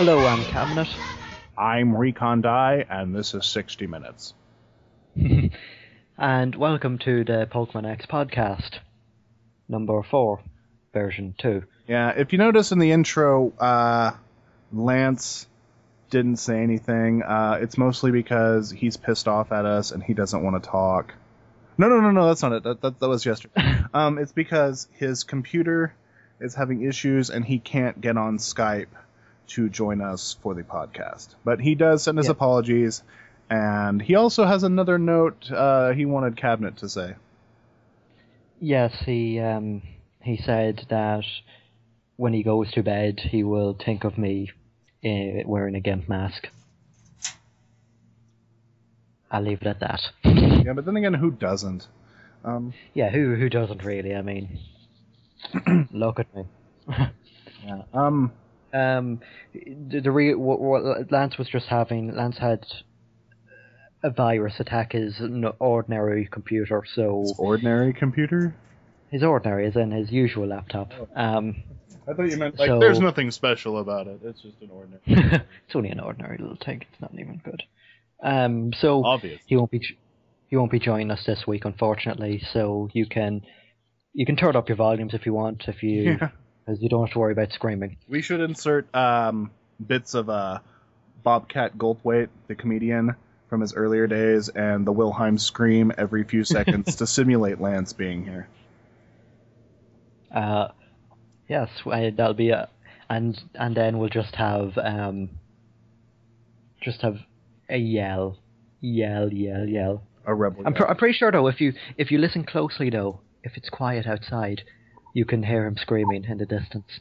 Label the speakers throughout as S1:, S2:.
S1: Hello, I'm Cabinet.
S2: I'm Recon Die, and this is 60 Minutes.
S1: And welcome to the Pokemon X podcast, number 4, version 2.
S2: Yeah, if you notice in the intro, Lance didn't say anything. It's mostly because he's pissed off at us and he doesn't want to talk. No, that's not it. That was yesterday. It's because his computer is having issues and he can't get on Skype to join us for the podcast. But he does send his apologies, and he also has another note he wanted Cabinet to say.
S1: Yes, he said that when he goes to bed, he will think of me wearing a GIMP mask. I'll leave it at that.
S2: Yeah, but then again, who doesn't?
S1: Yeah, who doesn't really? I mean, look at me.
S2: Yeah.
S1: What Lance was just having. Lance had a virus attack his ordinary computer. So
S2: His ordinary computer?
S1: His ordinary, as in his usual laptop.
S2: I thought you meant there's nothing special about it. It's just an ordinary.
S1: It's only an ordinary little thing. It's not even good. So
S2: obvious.
S1: He won't be joining us this week, unfortunately. So you can turn up your volumes if you want, because you don't have to worry about screaming.
S2: We should insert bits of Bobcat Goldthwait, the comedian from his earlier days, and the Wilhelm scream every few seconds to simulate Lance being here.
S1: Yes, that'll be and then we'll just have a yell.
S2: A rebel.
S1: I'm pretty sure though, if you listen closely though, if it's quiet outside, you can hear him screaming in the distance.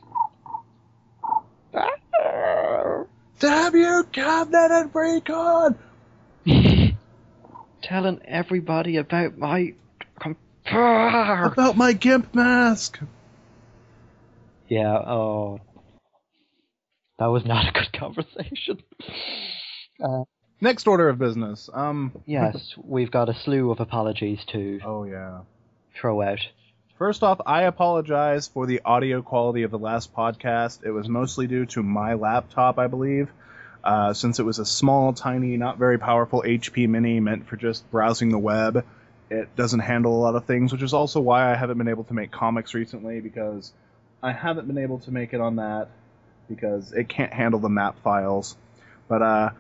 S2: Damn you, Cabinet and Recon!
S1: Telling everybody about my
S2: about my GIMP mask.
S1: Yeah. Oh, that was not a good conversation.
S2: Next order of business.
S1: Yes, we've got a slew of apologies to.
S2: Oh yeah.
S1: Throw out.
S2: First off, I apologize for the audio quality of the last podcast. It was mostly due to my laptop, I believe, since it was a small, tiny, not very powerful HP Mini meant for just browsing the web. It doesn't handle a lot of things, which is also why I haven't been able to make comics recently, because I haven't been able to make it on that because it can't handle the map files. But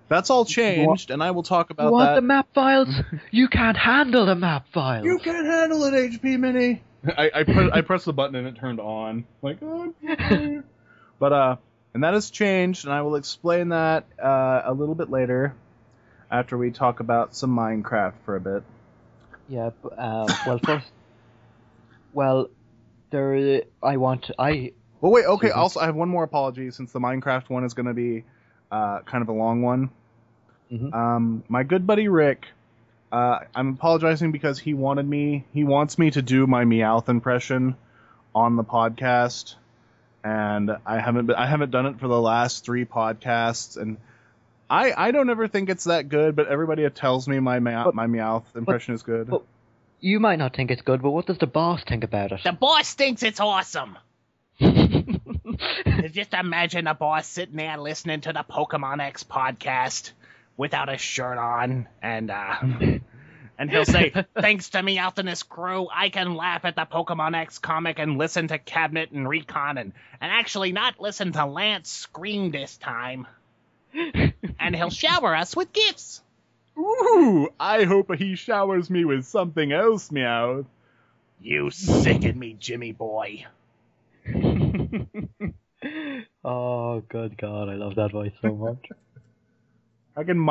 S2: that's all changed, and I will talk about that.
S1: You want the map files? You can't handle the map files.
S2: You can't handle it, HP Mini. I pressed the button and it turned on. Like, oh. But and that has changed, and I will explain that a little bit later, after we talk about some Minecraft for a bit.
S1: Yeah. Well, there. Well, wait.
S2: Okay. Also, I have one more apology, since the Minecraft one is going to be kind of a long one.
S1: Mm-hmm.
S2: My good buddy Rick. I'm apologizing because he wants me to do my Meowth impression on the podcast, and I haven't done it for the last 3 podcasts, and I don't ever think it's that good, but everybody tells me my Meowth impression is good.
S1: But you might not think it's good, but what does the boss think about it?
S3: The boss thinks it's awesome. Just imagine a boss sitting there listening to the Pokemon X podcast without a shirt on, and he'll say, thanks to Meowth and his crew, I can laugh at the Pokemon X comic and listen to Cabinet and Recon, and actually not listen to Lance scream this time. And he'll shower us with gifts.
S2: Ooh, I hope he showers me with something else, Meowth.
S3: You sicken me, Jimmy boy.
S1: Oh, good God, I love that voice so much.
S2: I can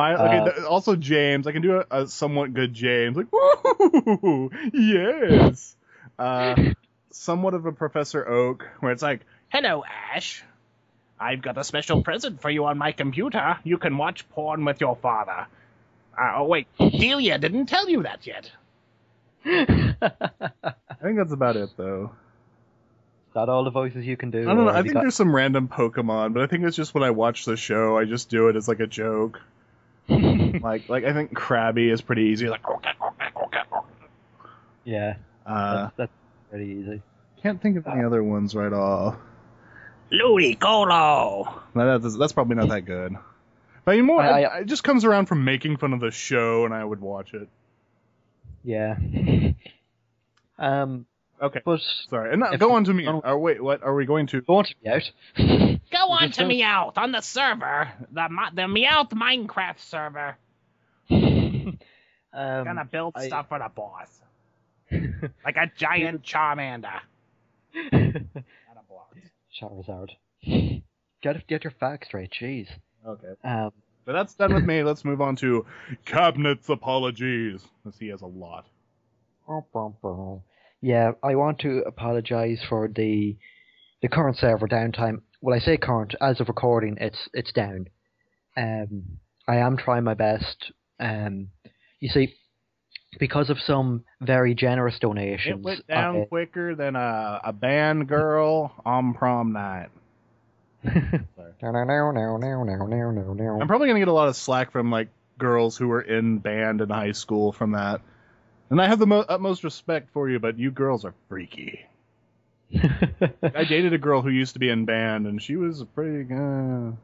S2: also James. I can do a somewhat good James, like woo, yes. Somewhat of a Professor Oak, where it's like,
S3: hello, Ash. I've got a special present for you on my computer. You can watch porn with your father. Oh wait, Delia didn't tell you that yet.
S2: I think that's about it, though.
S1: Is that all the voices you can do?
S2: I don't know. I think there's some random Pokemon, but I think it's just when I watch the show, I just do it as like a joke. like I think Krabby is pretty easy. Like,
S1: yeah, that's pretty easy.
S2: Can't think of any other ones right off.
S3: Ludicolo.
S2: That's probably not that good. But anymore,
S1: I
S2: it just comes around from making fun of the show, and I would watch it.
S1: yeah.
S2: Okay,
S1: But
S2: sorry. And
S1: if
S2: go on to me.
S1: don't
S2: Wait, what are we going to?
S1: go on to me out.
S3: Go on
S1: Just
S3: to
S1: don't-
S3: Meowth on the server, the Meowth Minecraft server. Gonna build stuff for the boss, like a giant Charmander. And a boss.
S1: Charizard. Get your facts straight, jeez.
S2: Okay.
S1: Um,
S2: But that's done with me. Let's move on to Cabinet's apologies, because he has a lot.
S1: yeah, I want to apologize for the current server downtime. Well, I say current, as of recording, it's down. I am trying my best. You see, because of some very generous
S2: It
S1: donations,
S2: went down quicker than a band girl on prom night.
S1: I'm
S2: I'm probably gonna get a lot of slack from like girls who were in band in high school from that. And I have the utmost respect for you, but you girls are freaky. I dated a girl who used to be in band, and she was pretty good.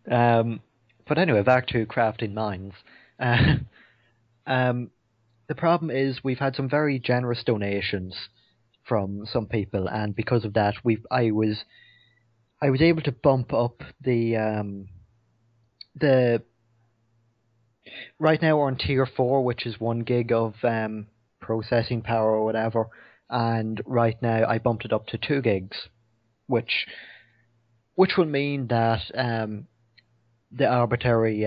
S1: But anyway, back to crafting mines. The problem is we've had some very generous donations from some people, and because of that, I was able to bump up the right now we're on tier 4, which is 1 gig of processing power or whatever, and right now I bumped it up to 2 gigs, which will mean that the arbitrary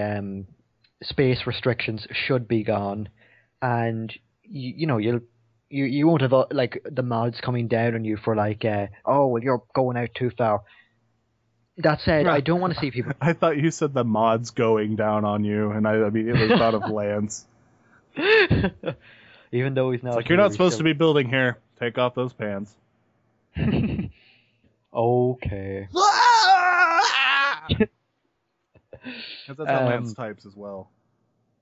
S1: space restrictions should be gone, and you know you won't have like the mods coming down on you for like oh well you're going out too far. That said, I don't want to see people.
S2: I thought you said the mod's going down on you, and I immediately thought of Lance.
S1: Even though he's not.
S2: It's like, you're not supposed to be building here. Take off those pants.
S1: Okay.
S2: Because that's how Lance types as well.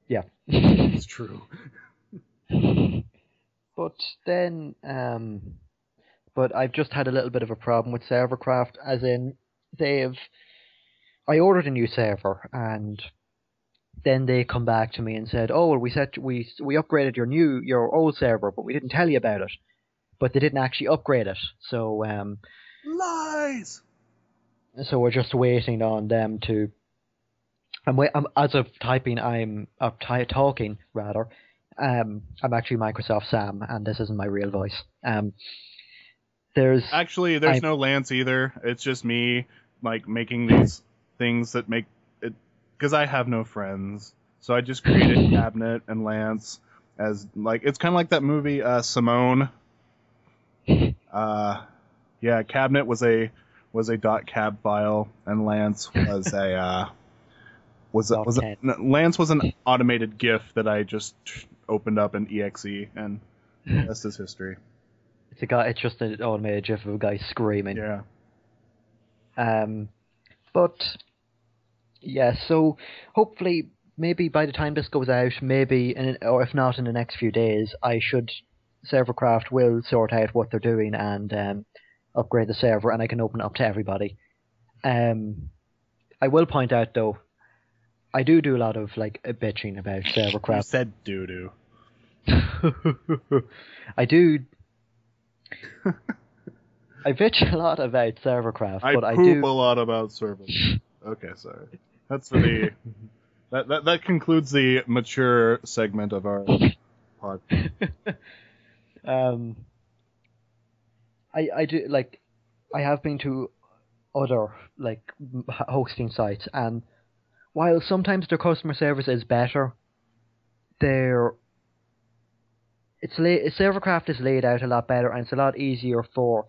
S1: Yeah.
S2: It's true.
S1: But then, but I've just had a little bit of a problem with Servercraft, as in I ordered a new server, and then they come back to me and said, "Oh, well, we upgraded your old server, but we didn't tell you about it." But they didn't actually upgrade it, so
S2: Lies.
S1: so we're just waiting on them to. I'm as of typing, talking rather. I'm actually Microsoft Sam, and this isn't my real voice. There's
S2: no Lance either. It's just me, like, making these things that make it, because I have no friends. So I just created Cabinet and Lance as, like, it's kind of like that movie Simone. Yeah, Cabinet was a .cab file, and Lance was a Lance was an automated GIF that I just opened up in exe, and that's his history.
S1: It's just an automated GIF of a guy screaming.
S2: Yeah.
S1: But yeah, so hopefully, maybe by the time this goes out, or if not in the next few days, Servercraft will sort out what they're doing and upgrade the server, and I can open it up to everybody. I will point out though, I do a lot of like bitching about Servercraft.
S2: You said doo-doo.
S1: I do. I bitch a lot about Servercraft, but I do
S2: a lot about servers. Okay, sorry. That's for the that concludes the mature segment of our podcast.
S1: I do like. I have been to other like hosting sites, and while sometimes their customer service is better, Servercraft is laid out a lot better, and it's a lot easier for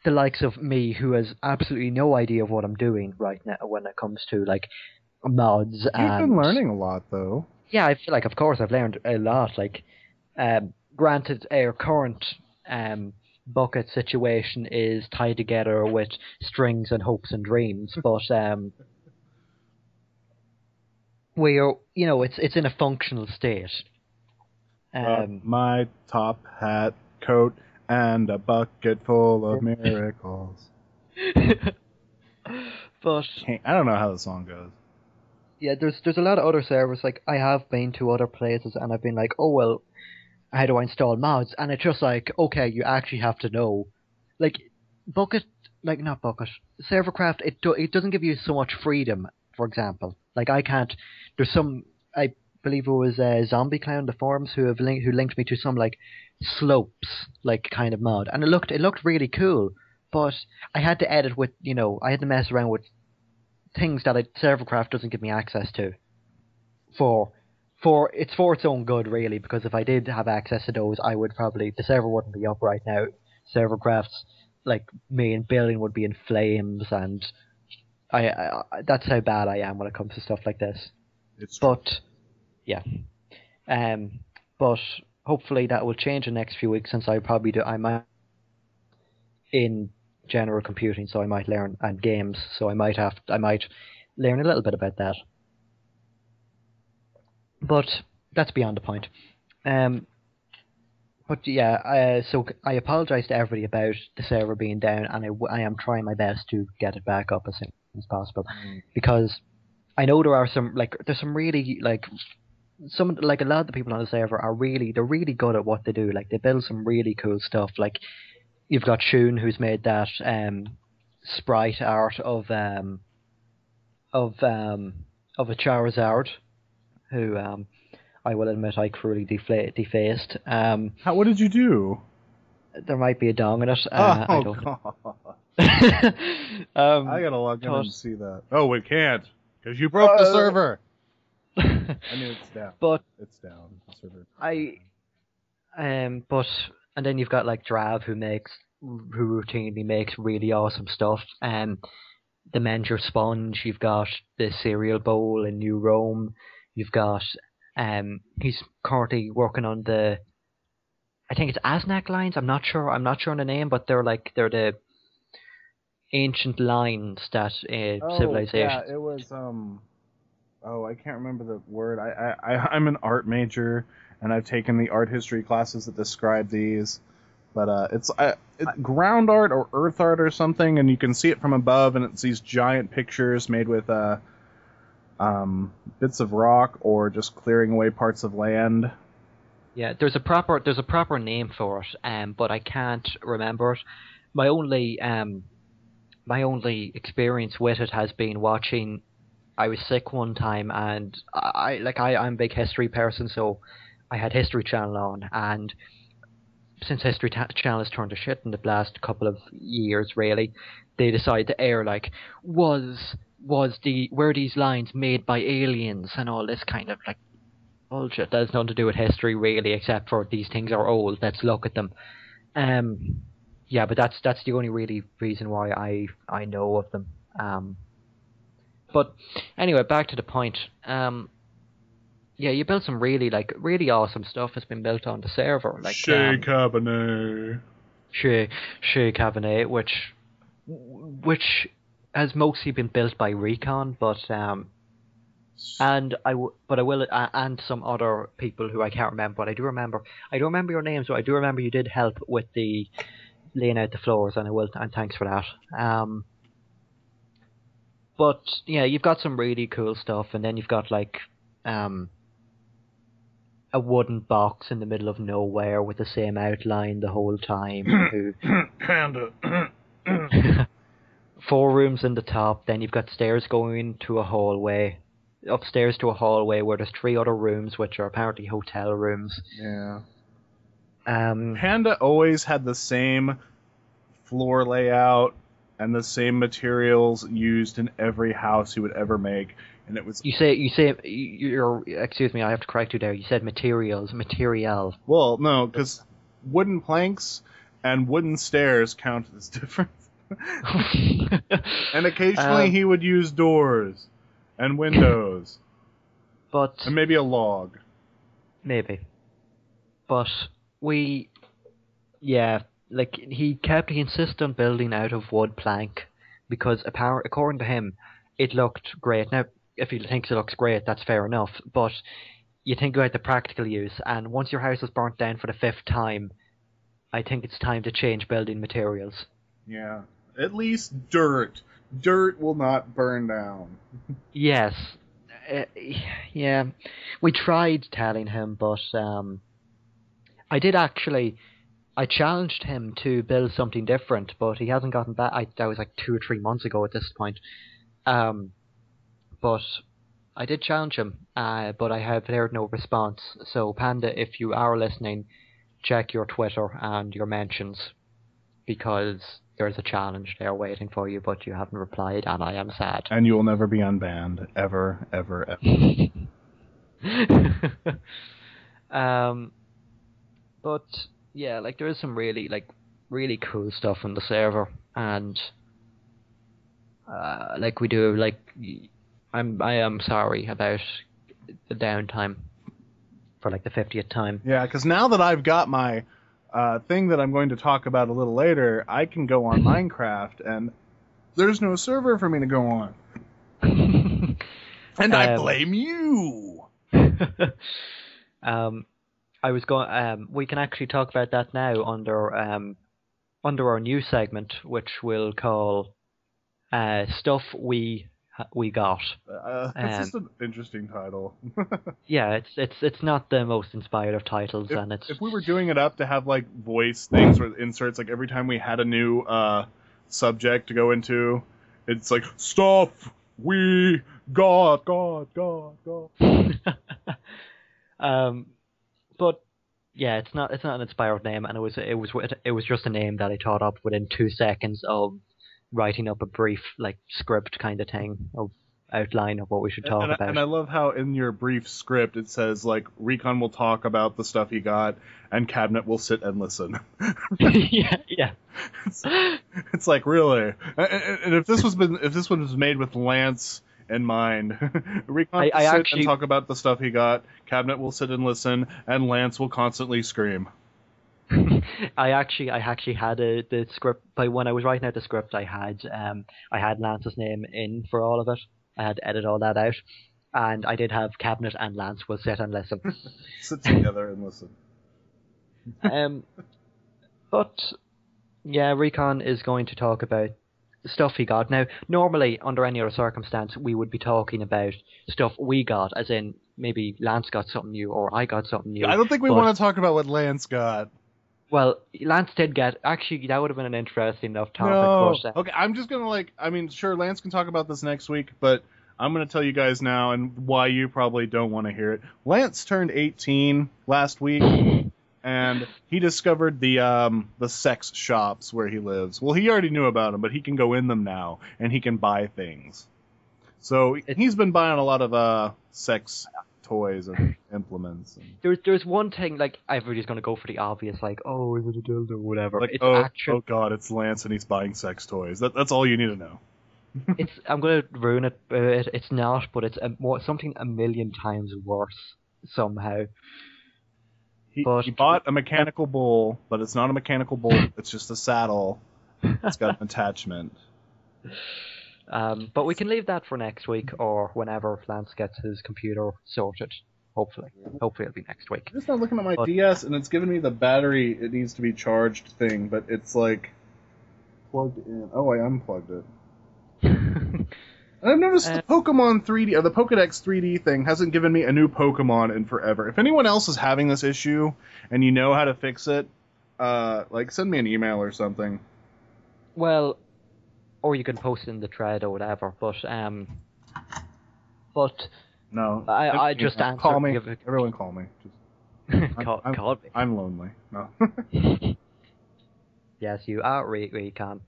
S1: the likes of me, who has absolutely no idea of what I'm doing right now when it comes to like mods.
S2: You've been learning a lot, though.
S1: Yeah, I feel like, of course, I've learned a lot. Like, granted, our current bucket situation is tied together with strings and hopes and dreams, but it's in a functional state.
S2: My top hat, coat, and a bucket full of miracles.
S1: But
S2: I don't know how the song goes.
S1: yeah, there's a lot of other servers. Like I have been to other places and I've been like, oh well, how do I install mods? And it's just like, okay, you actually have to know, like Bucket, like not Bucket, Servercraft. It doesn't give you so much freedom. For example, like I can't. There's some. I believe it was Zombie Clown the forums who linked me to some like slopes like kind of mod, and it looked really cool. But I had to edit with I had to mess around with things that Servercraft doesn't give me access to. For it's for its own good really, because if I did have access to those, I would probably the server wouldn't be up right now. Servercraft's like main building would be in flames, and I that's how bad I am when it comes to stuff like this.
S2: It's true.
S1: But yeah, but hopefully that will change in the next few weeks, since I might in general computing, so I might learn, and games, so I might learn a little bit about that. But that's beyond the point. But yeah, so I apologize to everybody about the server being down, and I am trying my best to get it back up as soon as possible, because I know there's some really a lot of the people on the server they're really good at what they do. Like they build some really cool stuff. Like you've got Shun, who's made that sprite art of a Charizard, who I will admit I cruelly defaced.
S2: What did you do?
S1: There might be a dong in it.
S2: Oh,
S1: I don't
S2: God.
S1: know.
S2: I gotta log in and see that. Oh, we can't, because you broke the server. I mean, it's down.
S1: But
S2: it's down. The server.
S1: And then you've got like Drav, who routinely makes really awesome stuff. The Menger Sponge. You've got the Cereal Bowl in New Rome. You've got he's currently working on I think it's Aznak lines. I'm not sure on the name, but they're the ancient lines that civilization.
S2: Yeah, it was I can't remember the word. I'm an art major, and I've taken the art history classes that describe these. But it's ground art or earth art or something, and you can see it from above, and it's these giant pictures made with bits of rock or just clearing away parts of land.
S1: Yeah, there's a proper name for it, but I can't remember it. My only experience with it has been watching. I was sick one time, and I'm a big history person, so I had History Channel on, and since History Channel has turned to shit in the last couple of years, really, they decided to air were these lines made by aliens and all this kind of bullshit that has nothing to do with history really, except for these things are old, let's look at them. Yeah, but that's the only really reason why I know of them. But anyway, back to the point. Yeah, you built some really awesome stuff has been built on the server.
S2: Cabinet.
S1: Cabinet, which has mostly been built by Recon, but and some other people who I can't remember, but I don't remember your names, but I do remember you did help with the laying out the floors, and thanks for that. But yeah, you've got some really cool stuff, and then you've got a wooden box in the middle of nowhere with the same outline the whole time.
S2: Panda.
S1: 4 rooms in the top, then you've got stairs going to a hallway, upstairs to a hallway where there's 3 other rooms which are apparently hotel rooms.
S2: Yeah. Panda always had the same floor layout and the same materials used in every house he would ever make, and it was.
S1: Excuse me, I have to correct you there. You said materials.
S2: Well, no, because wooden planks and wooden stairs count as different. And occasionally he would use doors and windows, and maybe a log.
S1: Maybe, but he insisted on building out of wood plank because according to him, it looked great. Now, if he thinks it looks great, that's fair enough. But you think about the practical use, and once your house is burnt down for the 5th time, I think it's time to change building materials.
S2: Yeah. At least dirt. Dirt will not burn down.
S1: Yes. Uh, yeah. We tried telling him, but I did actually. I challenged him to build something different, but he hasn't gotten back. That was like 2 or 3 months ago at this point. But I did challenge him, but I have heard no response. So, Panda, if you are listening, check your Twitter and your mentions, because there's a challenge there waiting for you, but you haven't replied, and I am sad.
S2: And you will never be unbanned. Ever, ever, ever.
S1: But yeah, like there is some really cool stuff on the server, and like we do, like I am sorry about the downtime for like the 50th time.
S2: Yeah, because now that I've got my thing that I'm going to talk about a little later, I can go on Minecraft, and there's no server for me to go on. And I blame you.
S1: I was going. We can actually talk about that now under our new segment, which we'll call "Stuff We Got."
S2: That's just an interesting title.
S1: Yeah, it's not the most inspired of titles, and
S2: if we were doing it up to have like voice things or inserts, like every time we had a new subject to go into, it's like stuff we got.
S1: But yeah, it's not an inspired name, and it was just a name that I thought up within 2 seconds of writing up a brief like script kind of thing of outline of what we should talk about.
S2: And I love how in your brief script it says like Recon will talk about the stuff he got, and Cabinet will sit and listen.
S1: yeah.
S2: It's like really, and if this was made with Lance in mind, Recon will sit and talk about the stuff he got, Cabinet will sit and listen, and Lance will constantly scream.
S1: I actually had the script, but when I was writing out the script, I had Lance's name in for all of it. I had to edit all that out, and I did have Cabinet and Lance will sit and listen.
S2: Sit together and listen.
S1: But yeah, Recon is going to talk about stuff he got. Now, normally, under any other circumstance, we would be talking about stuff we got, as in maybe Lance got something new or I got something new.
S2: I don't think we want to talk about what Lance got.
S1: Well, Lance did get... Actually, that would have been an interesting enough topic.
S2: No.
S1: But,
S2: okay, I'm just going to sure, Lance can talk about this next week, but I'm going to tell you guys now and why you probably don't want to hear it. Lance turned 18 last week, and he discovered the sex shops where he lives. Well, he already knew about them, but he can go in them now, and he can buy things. So he's been buying a lot of sex toys and implements.
S1: There's one thing, like, everybody's going to go for the obvious, like, oh, is it a dildo, whatever.
S2: Like,
S1: it's
S2: oh god, it's Lance and he's buying sex toys. That's all you need to know.
S1: I'm going to ruin it. It's not, but it's something a million times worse somehow.
S2: He bought a mechanical bull, but it's not a mechanical bull. It's just a saddle. It's got an attachment.
S1: But we can leave that for next week or whenever Lance gets his computer sorted. Hopefully it'll be next week.
S2: I'm just not looking at my DS, and it's giving me the battery it needs to be charged thing, but it's like plugged in. Oh, I unplugged it. And I've noticed the Pokemon 3D, or the Pokedex 3D thing hasn't given me a new Pokemon in forever. If anyone else is having this issue and you know how to fix it, send me an email or something.
S1: Well, or you can post in the thread or whatever, but
S2: no,
S1: I just answer.
S2: Call me. Everyone call me. Just,
S1: call me.
S2: I'm lonely. No.
S1: Yes, you are Recon.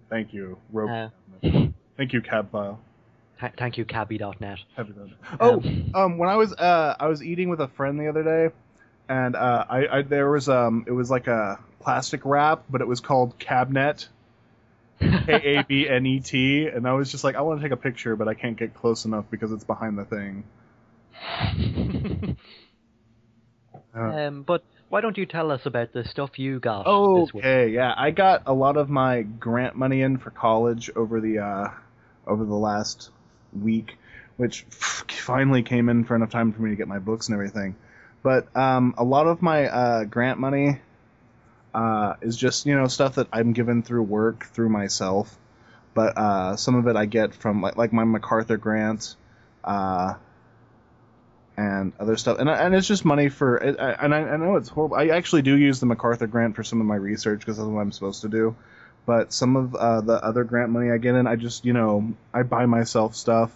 S2: Thank you, Thank you, Cabfile.
S1: Thank you, Cabby.net.
S2: When I was eating with a friend the other day, and there was it was like a plastic wrap, but it was called Cabinet. Kabnet, and I was just like, I want to take a picture, but I can't get close enough because it's behind the thing.
S1: But why don't you tell us about the stuff you got this week?
S2: Okay, yeah, I got a lot of my grant money in for college over the last week, which finally came in for enough time for me to get my books and everything. But a lot of my grant money is just, stuff that I'm given through work, through myself. But some of it I get from like my MacArthur grant, and other stuff. And it's just money for it. And I know it's horrible. I actually do use the MacArthur grant for some of my research because that's what I'm supposed to do. But some of the other grant money I get in, I just, I buy myself stuff.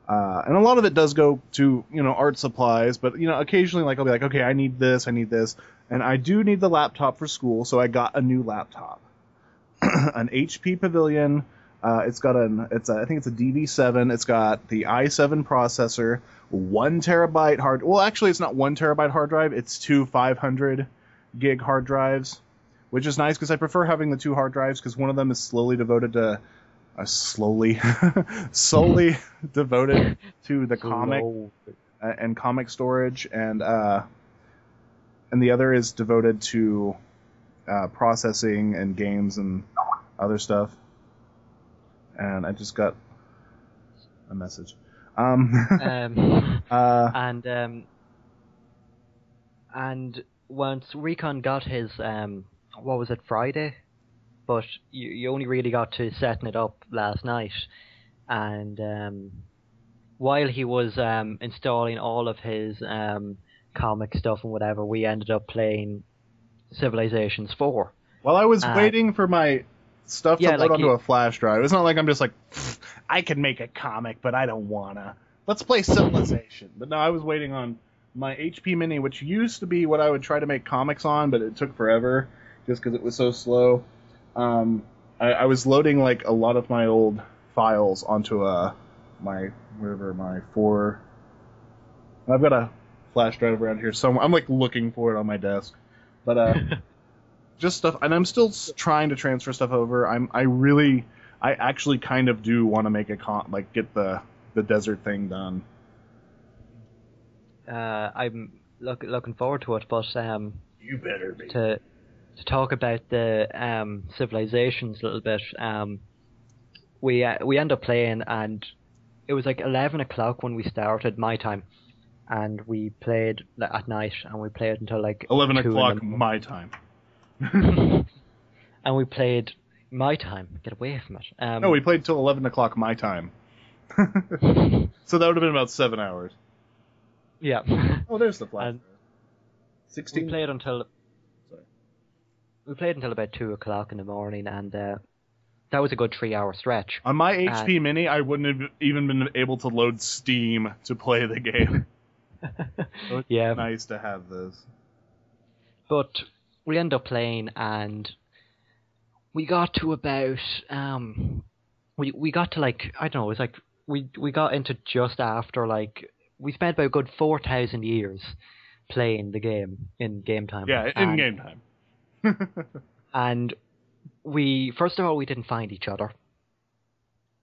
S2: And a lot of it does go to, art supplies. But, occasionally, like, I'll be like, okay, I need this. And I do need the laptop for school, so I got a new laptop. An HP Pavilion. It's got I think it's a DV7. It's got the i7 processor, 1 terabyte hard. Well, actually, it's not 1 terabyte hard drive. It's 2 500 gig hard drives, which is nice because I prefer having the 2 hard drives because one of them is slowly devoted to, solely devoted to the comic and comic storage, and the other is devoted to processing and games and other stuff. And I just got a message. And
S1: once Recon got his what was it, Friday? But you only really got to setting it up last night. And while he was installing all of his comic stuff and whatever, we ended up playing Civilizations 4.
S2: While I was waiting for my stuff to load onto a flash drive. It's not like I'm just like, I can make a comic, but I don't wanna. Let's play Civilization. But no, I was waiting on my HP Mini, which used to be what I would try to make comics on, but it took forever just because it was so slow. I was loading like a lot of my old files onto my 4. I've got a flash drive around here somewhere. I'm like looking for it on my desk, but just stuff, and I'm still trying to transfer stuff over. I actually kind of do want to make get the desert thing done.
S1: I'm looking forward to it, but
S2: you better be.
S1: To talk about the Civilizations a little bit, we ended up playing, and it was like 11 o'clock when we started my time, and we played at night, and we played until like
S2: 11 o'clock my time.
S1: And we played my time. Get away from it.
S2: No, we played till 11 o'clock my time. So that would have been about 7 hours.
S1: Yeah.
S2: Oh, there's the flash. 16.
S1: We played until about 2 o'clock in the morning, and that was a good 3-hour stretch.
S2: On my HP Mini, I wouldn't have even been able to load Steam to play the game. So it's nice to have this.
S1: But we ended up playing, and we got to about we got to like, I don't know, it was like we got into just after, like, we spent about a good 4,000 years playing the game in game time.
S2: Yeah, in game time.
S1: And first of all, we didn't find each other.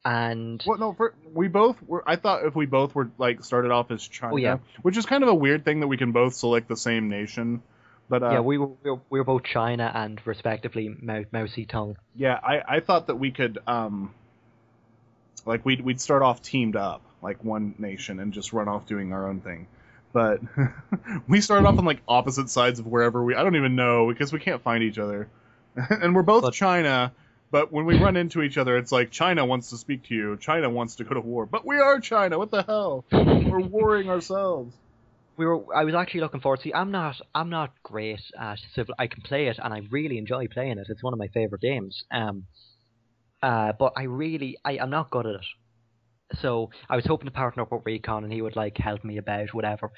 S1: And
S2: well, no, we both were. I thought if we both were like started off as China, which is kind of a weird thing that we can both select the same nation. But
S1: yeah, we were both China and respectively Mao Zedong.
S2: Yeah, I thought that we could like we'd start off teamed up like one nation and just run off doing our own thing. But we started off on like opposite sides of wherever I don't even know, because we can't find each other. And we're both China, but when we run into each other, it's like China wants to speak to you, China wants to go to war. But we are China, what the hell? We're warring ourselves.
S1: I was actually looking forward to. I'm not great at Civil. I can play it, and I really enjoy playing it. It's one of my favorite games. But I'm not good at it. So I was hoping to partner up with Recon, and he would like help me about whatever.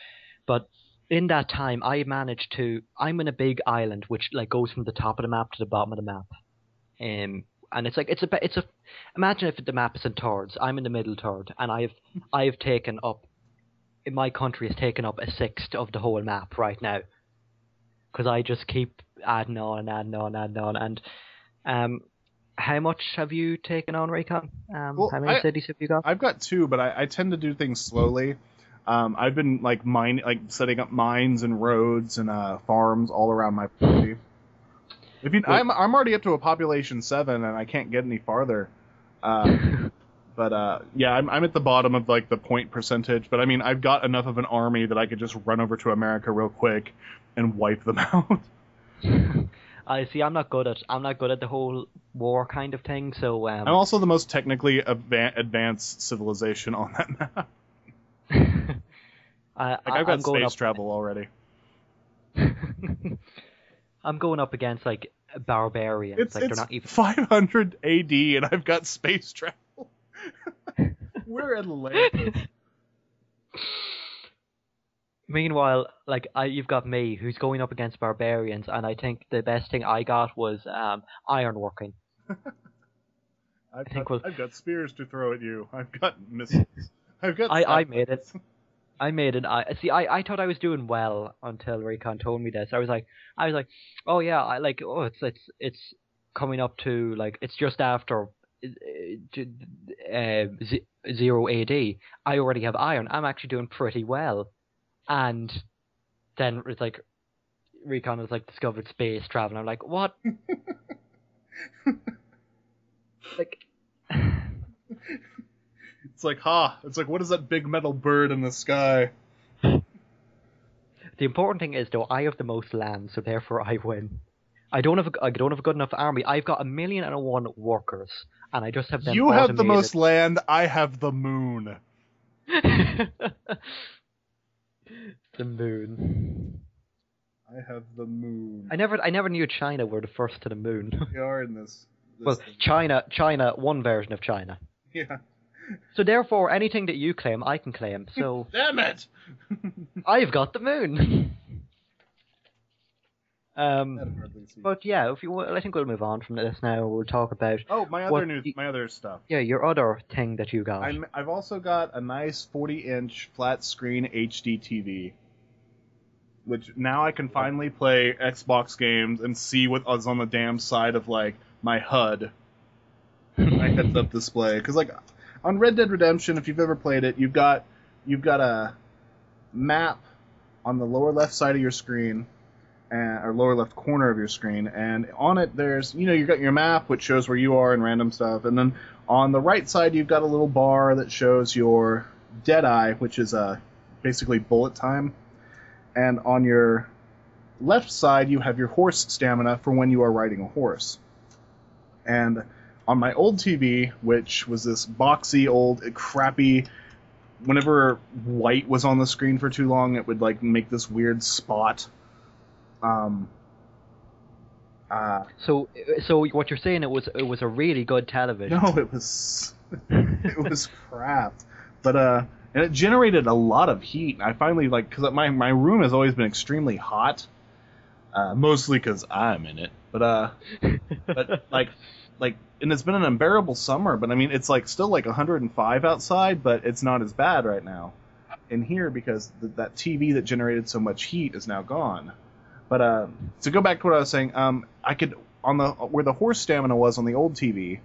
S1: But in that time, I managed to. I'm in a big island which like goes from the top of the map to the bottom of the map. And it's like imagine if the map is in thirds. I'm in the middle third, and I've taken up. My country has taken up 1/6 of the whole map right now, because I just keep adding on. And how much have you taken on, Recon? How many cities have you got?
S2: I've got 2, but I tend to do things slowly. I've been like setting up mines and roads and farms all around my country. I'm already up to a population 7, and I can't get any farther. But yeah, I'm at the bottom of like the point percentage. But I mean, I've got enough of an army that I could just run over to America real quick and wipe them out.
S1: I see. I'm not good at the whole war kind of thing. So
S2: I'm also the most technically advanced civilization on that map. I've got
S1: I'm going
S2: space
S1: up.
S2: travel already.
S1: I'm going up against like barbarians.
S2: It's
S1: Like they're not even.
S2: 500 AD and I've got space travel. We're Atlantis.
S1: Meanwhile, like you've got me, who's going up against barbarians, and I think the best thing I got was ironworking.
S2: I've got spears to throw at you. I've got missiles. I've got.
S1: I made it. I made it. I thought I was doing well until Recon told me this. I was like, oh yeah, it's coming up to like it's just after 0 AD. I already have iron. I'm actually doing pretty well. And then it's like Recon has like discovered space travel. I'm like, what? Like,
S2: it's like, it's like, what is that big metal bird in the sky?
S1: The important thing is though, I have the most land, so therefore I win. I don't have a good enough army. I've got 1,000,001 workers, and I just have them.
S2: You have the most land. I have the moon.
S1: The moon.
S2: I have the moon.
S1: I never knew China were the first to the moon.
S2: We are in this
S1: Well,
S2: thing.
S1: China, one version of China.
S2: Yeah.
S1: So therefore, anything that you claim, I can claim. So
S2: Damn it!
S1: I've got the moon.
S2: I'd hardly see.
S1: But yeah, I think we'll move on from this now. We'll talk about.
S2: Oh, my other stuff.
S1: Yeah, your other thing that you got.
S2: I've also got a nice 40-inch flat screen HD TV, which now I can finally play Xbox games and see what is on the damn side of like my HUD, my heads-up display. Because like on Red Dead Redemption, if you've ever played it, you've got a map on the lower left side of your screen. Or lower left corner of your screen, and on it there's, you got your map, which shows where you are and random stuff, and then on the right side you've got a little bar that shows your Deadeye, which is basically bullet time, and on your left side you have your horse stamina for when you are riding a horse. And on my old TV, which was this boxy, old, crappy, whenever white was on the screen for too long, it would like make this weird spot.
S1: So what you're saying, it was a really good television.
S2: No, it was crap. But and it generated a lot of heat. I finally because my room has always been extremely hot, mostly because I'm in it. But and it's been an unbearable summer. But I mean, it's still 105 outside, but it's not as bad right now in here because that TV that generated so much heat is now gone. But to go back to what I was saying, I could where the horse stamina was on the old TV,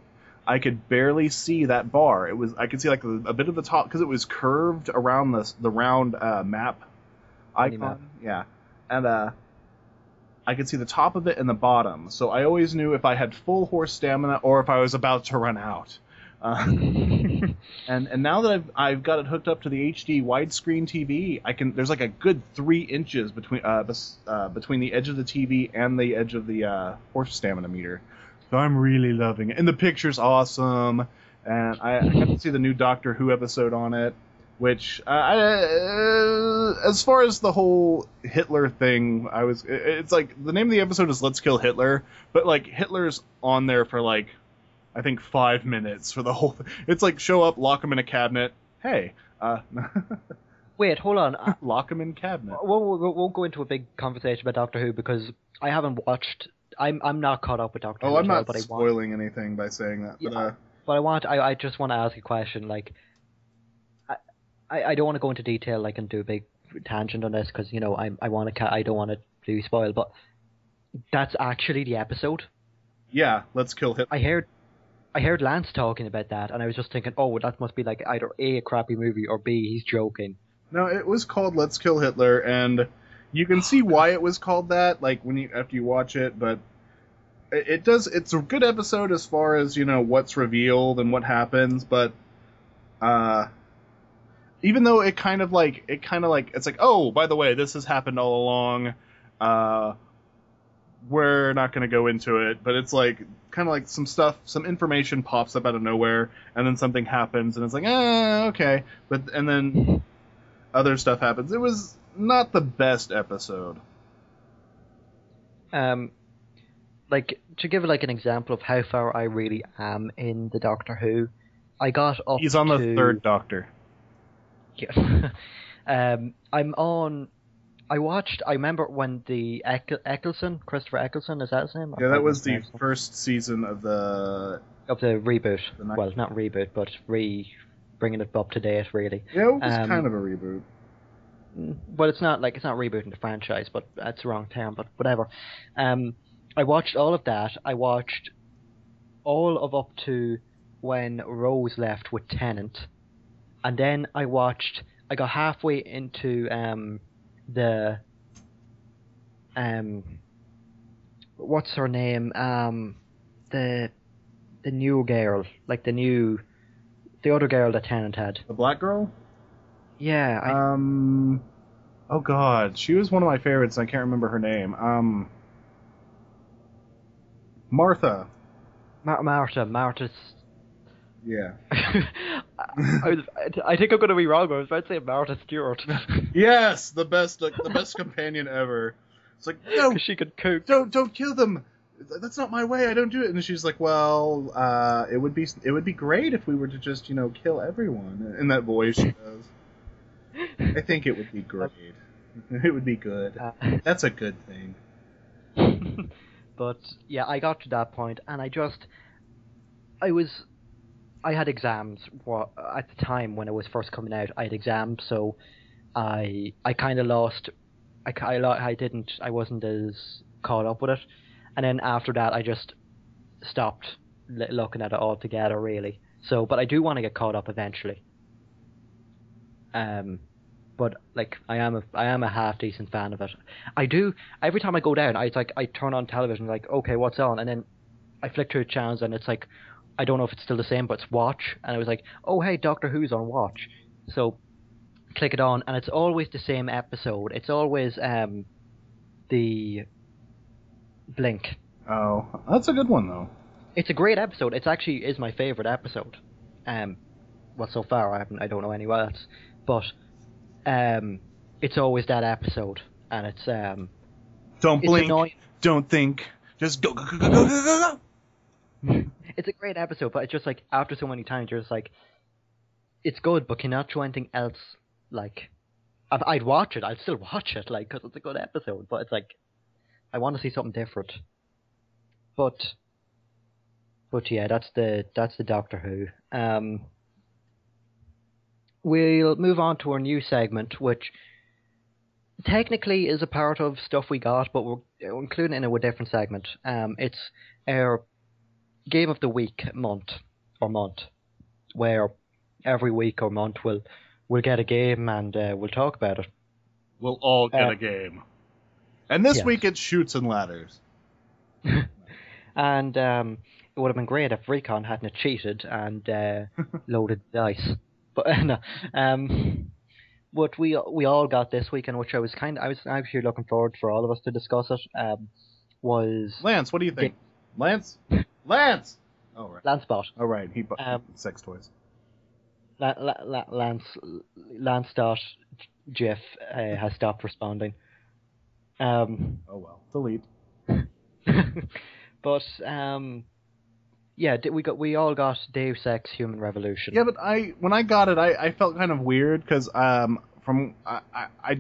S2: I could barely see that bar. I could see a bit of the top because it was curved around the round map icon.
S1: Map.
S2: Yeah, and I could see the top of it and the bottom. So I always knew if I had full horse stamina or if I was about to run out. And now that I've got it hooked up to the HD widescreen TV, there's a good 3 inches between the edge of the TV and the edge of the horse stamina meter. So I'm really loving it, and the picture's awesome. And I got to see the new Doctor Who episode on it, which as far as the whole Hitler thing, it's the name of the episode is Let's Kill Hitler, but Hitler's on there for I think 5 minutes for the whole thing. It's show up, lock him in a cabinet. Hey,
S1: Wait, hold on.
S2: Lock him in cabinet.
S1: We'll go into a big conversation about Doctor Who because I haven't watched. I'm not caught up with Doctor Who.
S2: I'm not spoiling anything by saying that. But
S1: I just want to ask a question. I don't want to go into detail and do a big tangent on this because I don't want to do spoil. But that's actually the episode.
S2: Yeah, Let's Kill Hitler.
S1: I heard Lance talking about that, and I was just thinking, oh, that must be either A crap movie, or B, he's joking.
S2: No, it was called Let's Kill Hitler, and you can see why it was called that, after you watch it, but it's a good episode as far as, what's revealed and what happens, but, even though it's oh, by the way, this has happened all along, we're not going to go into it, but it's like kind of like some information pops up out of nowhere, and then something happens, and it's like, okay, and then other stuff happens. It was not the best episode.
S1: Like, to give like an example of how far I really am in the Doctor Who, I got up.
S2: He's on the third Doctor.
S1: Yeah. I'm on. I remember when the Christopher Eccleston, is that his name?
S2: Yeah, that was the first season of the
S1: reboot. Well, not reboot, but bringing it up to date, really.
S2: Yeah, it was kind of a reboot.
S1: But it's not rebooting the franchise, but that's the wrong term, but whatever. I watched all of that. I watched all of up to when Rose left with Tennant. And then I got halfway into what's her name? The new girl, like the other girl that Tennant had.
S2: The black girl?
S1: Yeah.
S2: Oh god, she was one of my favorites, and I can't remember her name. Martha.
S1: Martha's.
S2: Yeah.
S1: I think I'm going to be wrong. I was about to say Martha Stewart.
S2: Yes, the best companion ever. It's like, no,
S1: she could cook.
S2: Don't kill them. That's not my way. I don't do it. And she's like, well, it would be great if we were to just kill everyone. In that voice she does. I think it would be great. It would be good. That's a good thing.
S1: But yeah, I got to that point, and I had exams at the time when it was first coming out. I had exams, so I kind of lost. I wasn't as caught up with it, and then after that, I just stopped looking at it altogether, really. So, but I do want to get caught up eventually. But like I am a half decent fan of it. I do every time I go down. I turn on television, like, okay, what's on, and then I flick through channels, and it's like, I don't know if it's still the same, but it's Watch, and I was like, oh hey, Doctor Who's on Watch, so click it on, and it's always the same episode. It's always the Blink.
S2: Oh, that's a good one though.
S1: It's a great episode. It actually is my favorite episode. Well, so far I don't know anyone else, but it's always that episode, and it's
S2: don't blink,
S1: annoying.
S2: Don't think, just go go go go go go go.
S1: It's a great episode, but it's just like after so many times, you're just like, it's good, but cannot show anything else. Like, I'd watch it. I'd still watch it, like, because it's a good episode. But it's like, I want to see something different. But yeah, that's the Doctor Who. We'll move on to our new segment, which technically is a part of stuff we got, but we're including it in a different segment. It's our Game of the Week month, where every week or month we'll get a game and we'll talk about it.
S2: We'll all get a game. And this week it's Chutes and Ladders.
S1: And it would have been great if Recon hadn't cheated and loaded dice. But no, what we all got this weekend, which I was actually looking forward for all of us to discuss it. Was
S2: Lance? What do you think? Lance? Lance! Oh right.
S1: Lancebot.
S2: Oh right. He bought sex toys.
S1: Lance dot GIF has stopped responding.
S2: Oh well. Delete.
S1: But yeah, we all got Deus Ex Human Revolution.
S2: Yeah, but when I got it, I felt kind of weird because I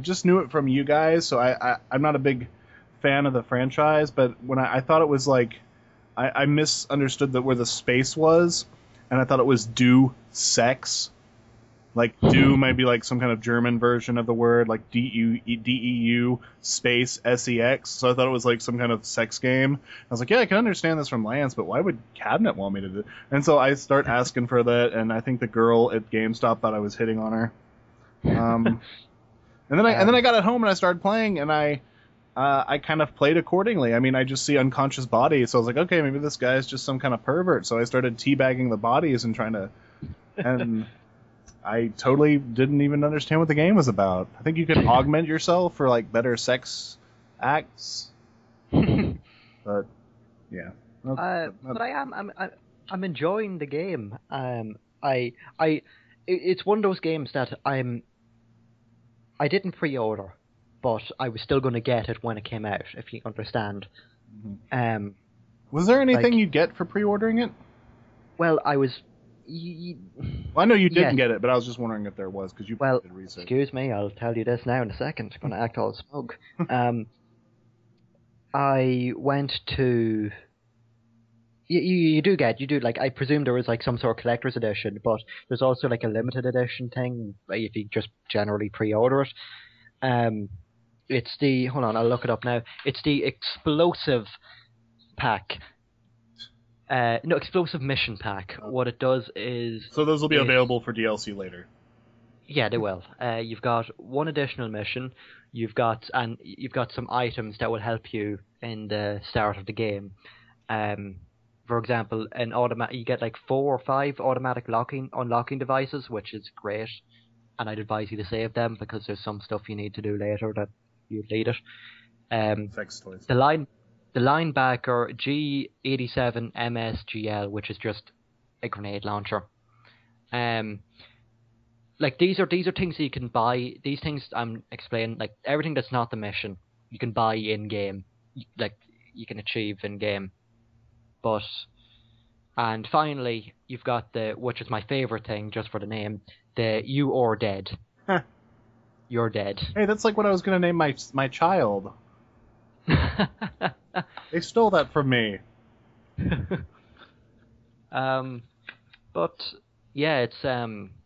S2: just knew it from you guys, so I'm not a big fan of the franchise. But when I thought it was like I misunderstood where the space was, and I thought it was do sex. Like, do might be like some kind of German version of the word, like DEU space SEX. So I thought it was like some kind of sex game. I was like, yeah, I can understand this from Lance, but why would Cabinet want me to do it? And so I start asking for that, and I think the girl at GameStop thought I was hitting on her. And then I got it home and I started playing, and I kind of played accordingly. I mean, I just see unconscious bodies, so I was like, okay, maybe this guy is just some kind of pervert. So I started teabagging the bodies and trying to, and I totally didn't even understand what the game was about. I think you could augment yourself for like better sex acts. But yeah.
S1: But I'm enjoying the game. It's one of those games that I didn't pre-order, but I was still going to get it when it came out, if you understand.
S2: Was there anything
S1: like-
S2: you'd get for pre-ordering it?
S1: Well, I was.
S2: Well, I know you
S1: Yes.
S2: didn't get it, but I was just wondering if there was, because you
S1: Well,
S2: did research.
S1: excuse me, I'll tell you this now in a second. I'm going to act all smug. I went to. You do like, I presume there was like some sort of collector's edition, but there's also like a limited edition thing if you just generally pre-order it. It's the, hold on, I'll look it up now. It's the explosive pack. No, explosive mission pack. What it does is,
S2: So those will be available for DLC later.
S1: yeah, they will. You've got one additional mission. You've got some items that will help you in the start of the game. For example, you get like 4 or 5 automatic unlocking devices, which is great. And I'd advise you to save them because there's some stuff you need to do later that you need it.
S2: Sex toys.
S1: The linebacker G87 MSGL, which is just a grenade launcher. Like these are things that you can buy. These things I'm explaining, like everything that's not the mission, you can buy in game. Like you can achieve in game. And finally, you've got which is my favorite thing, just for the name, the You or Dead.
S2: Huh.
S1: You're dead.
S2: Hey, that's like what I was going to name my child. They stole that from me.
S1: But yeah,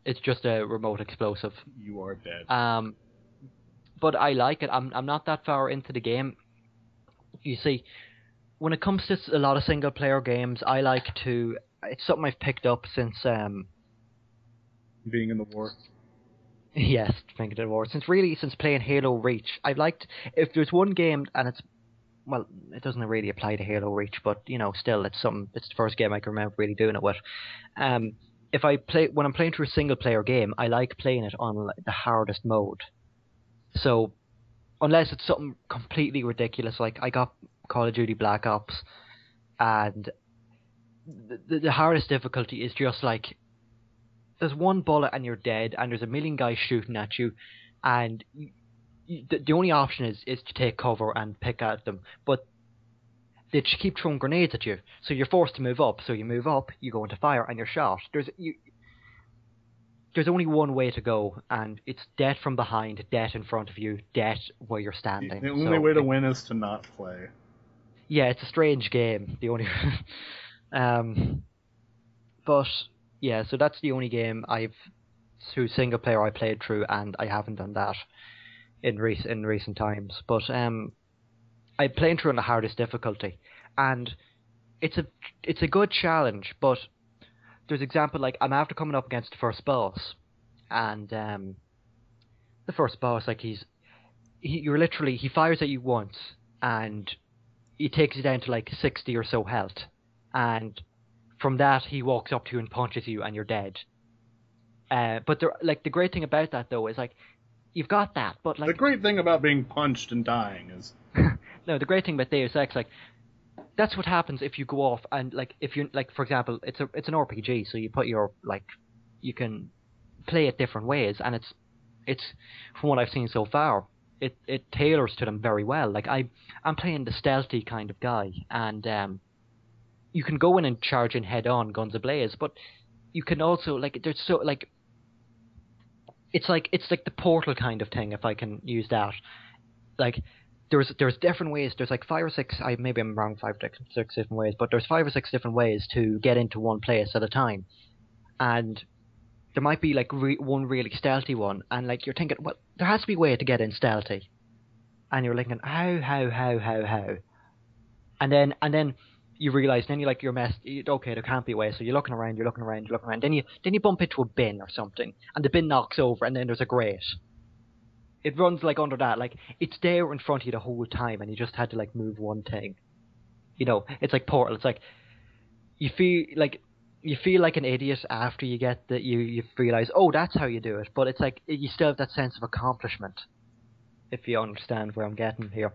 S1: it's just a remote explosive.
S2: You are dead.
S1: But I like it. I'm not that far into the game. You see, when it comes to a lot of single player games, I like to. It's something I've picked up since
S2: Being in the war.
S1: Yes, thinking of the war. Since playing Halo Reach, I've liked, if there's one game, and it's, well, it doesn't really apply to Halo Reach, but you know, still, it's the first game I can remember really doing it with. When I'm playing through a single player game, I like playing it on the hardest mode. So, unless it's something completely ridiculous, like I got Call of Duty Black Ops, and the hardest difficulty is just like, there's one bullet and you're dead, and there's a million guys shooting at you, and the only option is to take cover and pick at them, but they just keep throwing grenades at you, so you're forced to move up. So you move up, you go into fire, and you're shot. There's only one way to go, and it's death from behind, death in front of you, death where you're standing.
S2: The only way to win is to not play.
S1: Yeah, it's a strange game. The only, but yeah, so that's the only game through single player I played through, and I haven't done that in recent times. But I'm playing through on the hardest difficulty, and it's a good challenge. But there's example, like I'm after coming up against the first boss, and the first boss, like he fires at you once, and he takes you down to like 60 or so health, and from that he walks up to you and punches you, and you're dead. But the great thing about that though is like, you've got that, but like
S2: the great thing about being punched and dying is
S1: no, the great thing about Deus Ex, like, that's what happens if you go off and like, if you're like, for example, it's an RPG, so you put your, like, you can play it different ways, and it's from what I've seen so far, it tailors to them very well. Like I'm playing the stealthy kind of guy, and you can go in and charge in head on, guns ablaze, but you can also, like, there's so, like, it's like the Portal kind of thing, if I can use that. Like, there's different ways. There's like 5 or 6. Maybe I'm wrong. 5 or 6 different ways, but there's 5 or 6 different ways to get into one place at a time, and there might be like one really stealthy one, and like you're thinking, well, there has to be a way to get in stealthy, and you're thinking, how, and then you realize, then you're messed. Okay, there can't be a way. So you're looking around. Then you bump into a bin or something, and the bin knocks over, and then there's a grate. It runs like under that. Like, it's there in front of you the whole time, and you just had to like move one thing. You know, it's like Portal. It's like you feel like an idiot after you get that. You realize, oh, that's how you do it. But it's like you still have that sense of accomplishment, if you understand where I'm getting here.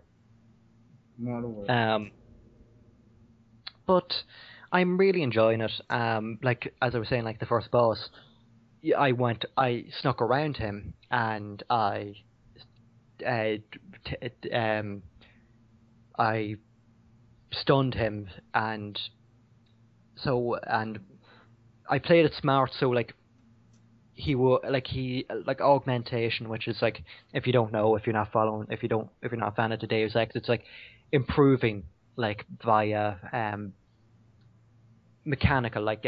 S2: Not aware.
S1: but I'm really enjoying it. Like as I was saying, like the first boss, I snuck around him, and uh, I stunned him, and I played it smart. So like he augmentation, which is like, if you don't know, if you're not following, if you're not a fan of the Deus Ex, it's like improving like via mechanical like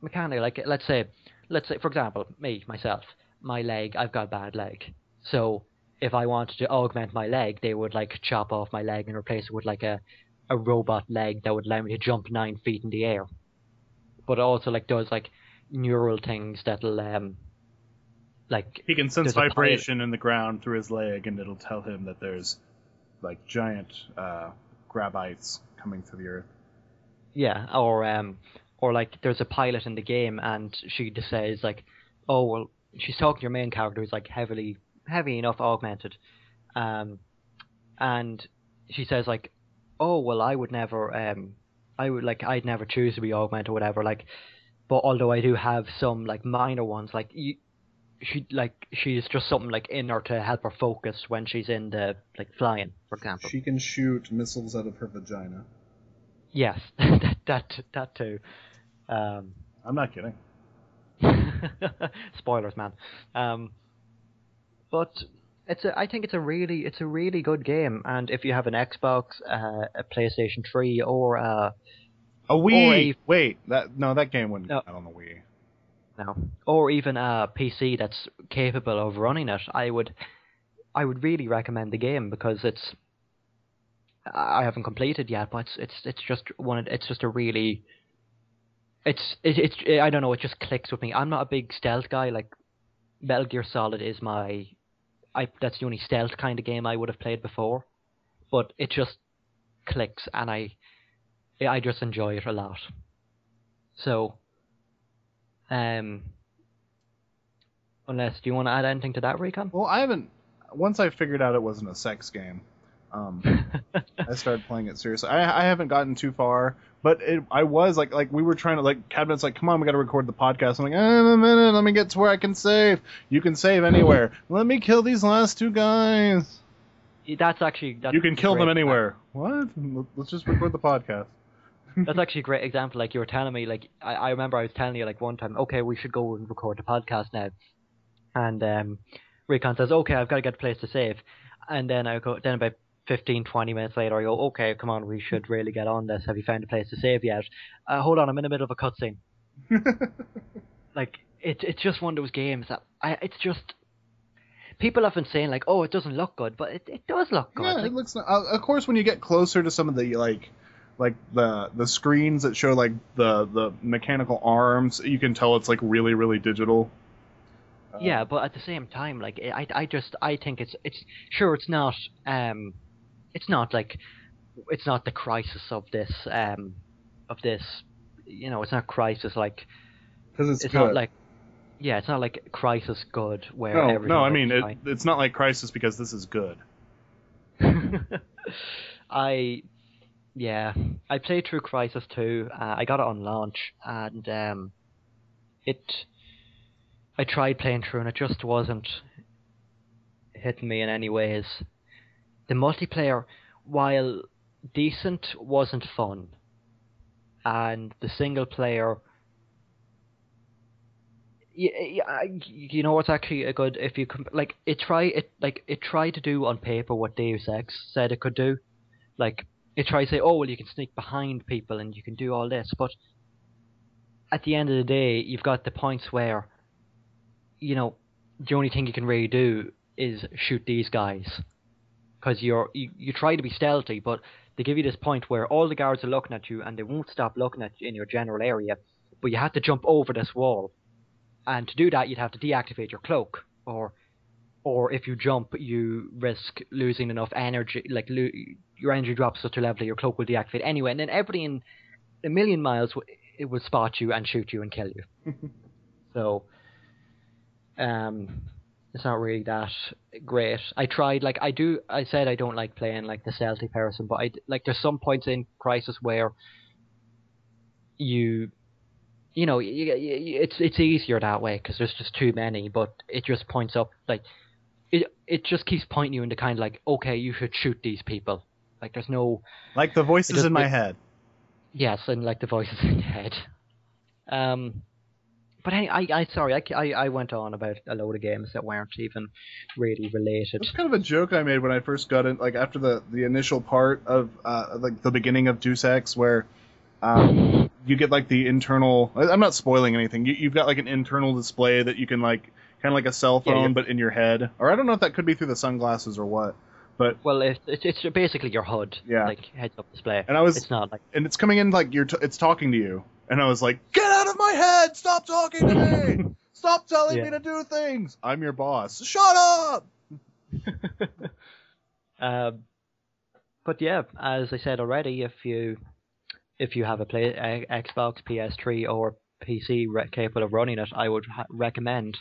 S1: mechanical, like let's say for example, myself, my leg, I've got a bad leg, so if I wanted to augment my leg, they would like chop off my leg and replace it with like a robot leg that would allow me to jump 9 feet in the air, but it also like does like neural things that'll like
S2: He can sense
S1: there's a pilot.
S2: vibration in the ground through his leg, and it'll tell him that there's like giant grabites coming to the earth.
S1: Yeah, or like there's a pilot in the game, and she just says like, oh well, she's talking to your main character who's like heavy enough augmented, and she says like, oh well, I'd never choose to be augmented or whatever, like, but although I do have some like minor ones, like she's just something like in her to help her focus when she's in the like flying, for example.
S2: She can shoot missiles out of her vagina.
S1: Yes, that too.
S2: I'm not kidding.
S1: Spoilers, man. But I think it's a really good game, and if you have an Xbox, a PlayStation 3, or
S2: A Wii. Wait, that game wouldn't
S1: No.
S2: come out on the Wii.
S1: no, or even a PC that's capable of running it, I would really recommend the game, because I haven't completed yet, but it's just a really I don't know, it just clicks with me. I'm not a big stealth guy. Like Metal Gear Solid is that's the only stealth kind of game I would have played before, but it just clicks, and I just enjoy it a lot. So, unless, do you want to add anything to that, Recon?
S2: Well, I haven't. Once I figured out it wasn't a sex game, I started playing it seriously. I haven't gotten too far, but I was like we were trying to, like, Cabinet's like, come on, we got to record the podcast. I'm like, a minute, let me get to where I can save. You can save anywhere. Let me kill these last two guys.
S1: You
S2: can kill them anywhere. What? Let's just record the podcast.
S1: That's actually a great example. Like you were telling me, like I remember I was telling you like one time, okay, we should go and record the podcast now, and Recon says, okay, I've got to get a place to save, and then about 15-20 minutes later, I go, okay, come on, we should really get on this. Have you found a place to save yet? Hold on, I'm in the middle of a cutscene. Like it's just one of those games that it's just. People have been saying like, oh, it doesn't look good, but it does look good.
S2: Yeah,
S1: like,
S2: it looks. Of course, when you get closer to some of the like the screens that show like the mechanical arms, you can tell it's like really, really digital.
S1: Yeah, but at the same time, like I think it's sure it's not the crisis of this it's not crisis like,
S2: because it's
S1: it's
S2: good.
S1: not like, yeah, it's not like Crisis good where everything
S2: no, I
S1: looks
S2: mean
S1: fine.
S2: it's not like Crisis because this is good.
S1: I played through Crisis 2. I got it on launch, and I tried playing through, and it just wasn't hitting me in any ways. The multiplayer, while decent, wasn't fun, and the single player. You know what's actually a good, if you like it tried to do on paper what Deus Ex said it could do. Like it tried to say, oh well, you can sneak behind people and you can do all this, but at the end of the day, you've got the points where the only thing you can really do is shoot these guys, because you try to be stealthy, but they give you this point where all the guards are looking at you and they won't stop looking at you in your general area, but you have to jump over this wall. And to do that, you'd have to deactivate your cloak, or if you jump, you risk losing enough energy. Like your energy drops to such a level that your cloak will deactivate anyway, and then everybody in a million miles it will spot you and shoot you and kill you. So, It's not really that great. I tried, like, I said I don't like playing, like, the stealthy person, but there's some points in Crisis where it's easier that way, because there's just too many, but it just points up, like, it just keeps pointing you into kind of like, okay, you should shoot these people. Like, there's no...
S2: Like the voices in my head.
S1: Yes, and like the voices in your head. But I went on about a load of games that weren't even really related.
S2: That's kind of a joke I made when I first got in, like after the initial part of like the beginning of Deus Ex, where you get like the internal. I'm not spoiling anything. You've got like an internal display that you can like kind of like a cell phone, but in your head. Or I don't know if that could be through the sunglasses or what. But
S1: well, it's basically your HUD, like heads-up display.
S2: And
S1: it's not like,
S2: and it's coming in like it's talking to you, and I was like, "Get out of my head! Stop talking to me! Stop telling me to do things! I'm your boss. Shut up!"
S1: But yeah, as I said already, if you have a Xbox, PS3, or PC capable of running it, I would recommend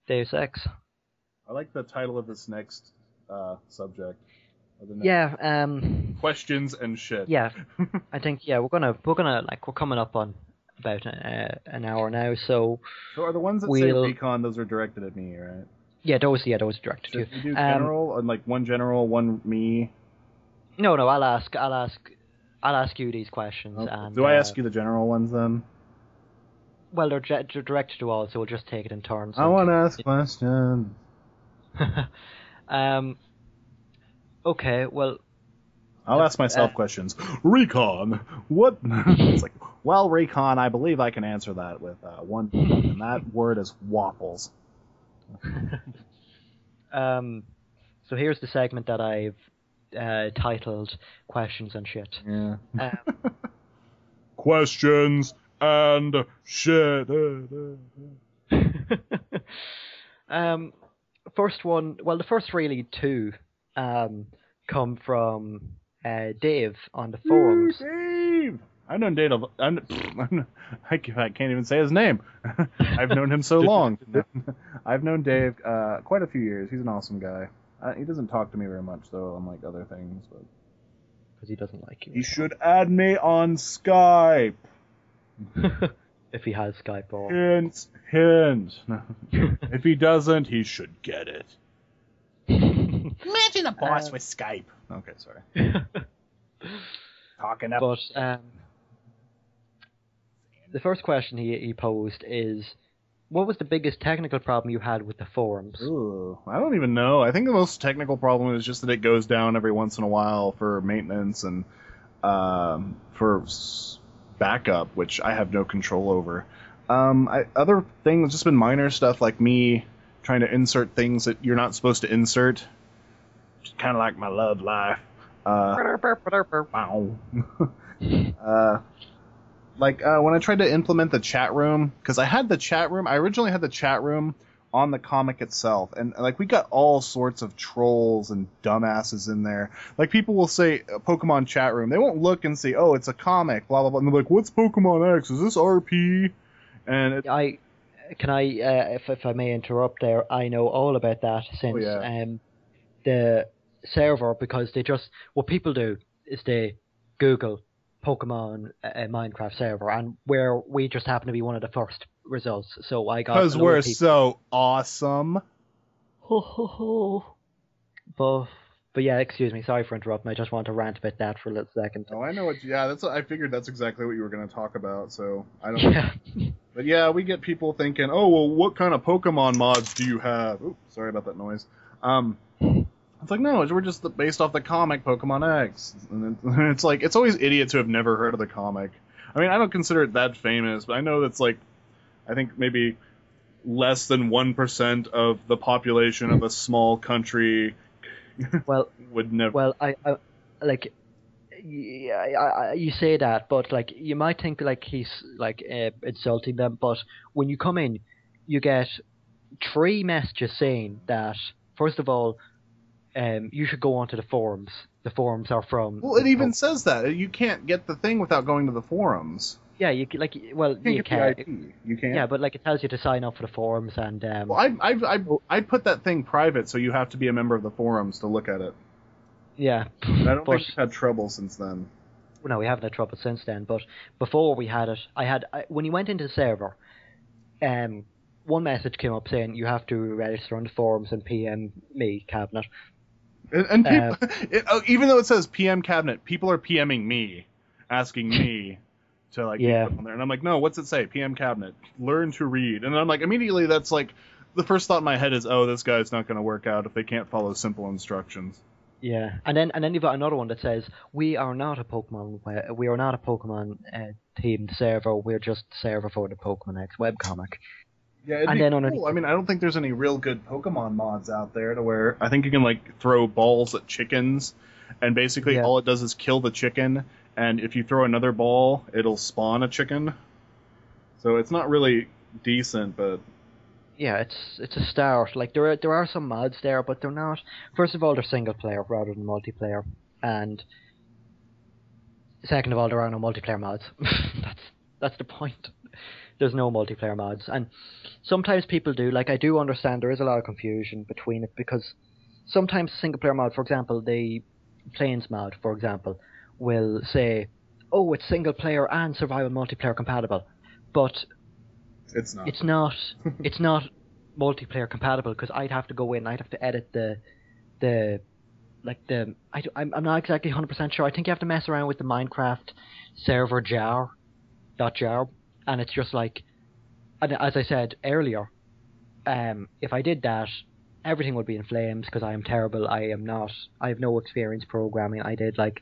S1: Deus Ex.
S2: I like the title of this next subject.
S1: Yeah.
S2: Questions and shit.
S1: Yeah, I think we're gonna like, we're coming up on about an hour now, so.
S2: So are the ones that say Recon? Those are directed at me, right?
S1: Yeah, those are directed to you.
S2: You do general, and like one general, one me.
S1: No, I'll ask you these questions. Okay. And
S2: do I ask you the general ones then?
S1: Well, they're directed to all, so we'll just take it in turns.
S2: I want to ask questions.
S1: Okay, well...
S2: I'll ask myself questions. Recon, what? It's like, well, Recon, I believe I can answer that with one, and that word is waffles.
S1: So here's the segment that I've titled Questions and Shit.
S2: Yeah. Questions and shit.
S1: First one, well, the first really two come from Dave on the forums.
S2: Dave! I've known Dave. I can't even say his name. I've known him so long. I've known Dave quite a few years. He's an awesome guy. He doesn't talk to me very much, though, unlike other things.
S1: Because he doesn't like you.
S2: He should add me on Skype.
S1: If he has Skype or...
S2: Hint. If he doesn't, he should get it.
S3: Imagine a boss with Skype.
S2: Okay, sorry.
S3: Talking up.
S1: But the first question he posed is, what was the biggest technical problem you had with the forums?
S2: Ooh, I don't even know. I think the most technical problem is just that it goes down every once in a while for maintenance and for backup, which I have no control over. Other things, just been minor stuff like me trying to insert things that you're not supposed to insert. Kind of like my love life. Wow. When I tried to implement the chat room, because I originally had the chat room on the comic itself, and like we got all sorts of trolls and dumbasses in there. Like people will say Pokemon chat room, they won't look and say, oh, it's a comic, blah blah blah, and they're like, what's Pokemon X? Is this RP? And
S1: if I may interrupt there, I know all about that since the server, because what people do is they Google Pokemon Minecraft server, and where we just happen to be one of the first results. So I got,
S2: because we're so awesome.
S1: Ho ho ho. But yeah, excuse me, sorry for interrupting. I just want to rant about that for a little second.
S2: Oh, I know what. Yeah, I figured that's exactly what you were going to talk about. So I don't. Yeah. But yeah, we get people thinking, oh well, what kind of Pokemon mods do you have? Oops, sorry about that noise. It's like, no, we're just based off the comic Pokemon X. And it's like, it's always idiots who have never heard of the comic. I mean, I don't consider it that famous, but I know that's like, I think maybe less than 1% of the population of a small country would never...
S1: Well, I like, you say that, but like, you might think like he's like insulting them, but when you come in, you get 3 messages saying that, first of all, you should go onto the forums. The forums are from...
S2: Well, it even says that. You can't get the thing without going to the forums.
S1: Yeah, well,
S2: You can't
S1: you
S2: get
S1: can.
S2: the IP. You can't.
S1: Yeah, but like it tells you to sign up for the forums and
S2: Well, I put that thing private, so you have to be a member of the forums to look at it.
S1: yeah,
S2: And I don't
S1: but
S2: think we've had trouble since then.
S1: no, we haven't had trouble since then. But before we had it, when you went into the server, one message came up saying you have to register on the forums and PM me, Cabinet.
S2: And people, even though it says PM Cabinet, people are PMing me, asking me to like
S1: Yeah.
S2: be put on there, and I'm like, no, what's it say? PM Cabinet, learn to read, and I'm like, immediately that's like, the first thought in my head is, oh, this guy's not going to work out if they can't follow simple instructions.
S1: Yeah, and then you've got another one that says we are not a Pokemon themed server. We're just the server for the Pokemon X webcomic.
S2: Yeah, it'd
S1: And
S2: be
S1: then
S2: cool.
S1: underneath,
S2: I mean, I don't think there's any real good Pokemon mods out there to where I think you can like throw balls at chickens, and basically
S1: Yeah.
S2: all it does is kill the chicken, and if you throw another ball, it'll spawn a chicken. So it's not really decent, but
S1: yeah, it's a start. Like there are some mods there, but they're not. First of all, they're single player rather than multiplayer, and second of all, there are no multiplayer mods. That's the point. There's no multiplayer mods, and sometimes people do. Like I do understand there is a lot of confusion between it because sometimes single player mod, for example, the Plains mod, for example, will say, "Oh, it's single player and survival multiplayer compatible," but
S2: it's not.
S1: it's not. It's not multiplayer compatible because I'd have to go in. I'd have to edit I'm not exactly 100% sure. I think you have to mess around with the Minecraft server jar, and it's just like, and as I said earlier, if I did that, everything would be in flames because I am terrible. I have no experience programming. I did like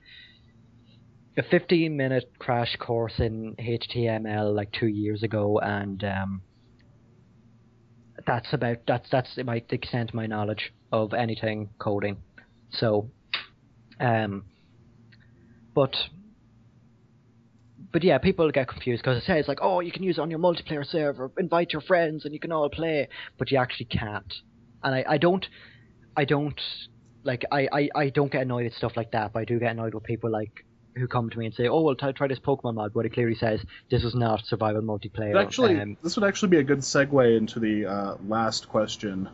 S1: a 15-minute crash course in HTML like 2 years ago, and that's the extent of my knowledge of anything coding. So, but yeah, people get confused because it says like, oh, you can use it on your multiplayer server, invite your friends, and you can all play, but you actually can't. And I don't get annoyed at stuff like that, but I do get annoyed with people like who come to me and say, oh, well, try this Pokemon mod, but it clearly says this is not survival multiplayer.
S2: Actually, this would actually be a good segue into the last question.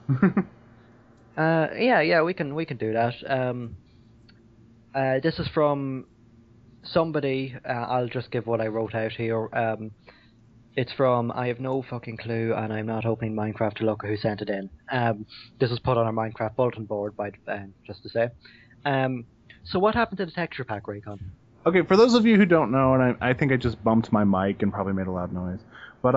S1: Yeah, we can do that. This is from somebody. I'll just give what I wrote out here. It's from I have no fucking clue, and I'm not opening Minecraft to look at who sent it in. This was put on our Minecraft bulletin board by just to say. So what happened to the texture pack, Raycon?
S2: Okay, for those of you who don't know, and I think I just bumped my mic and probably made a loud noise, but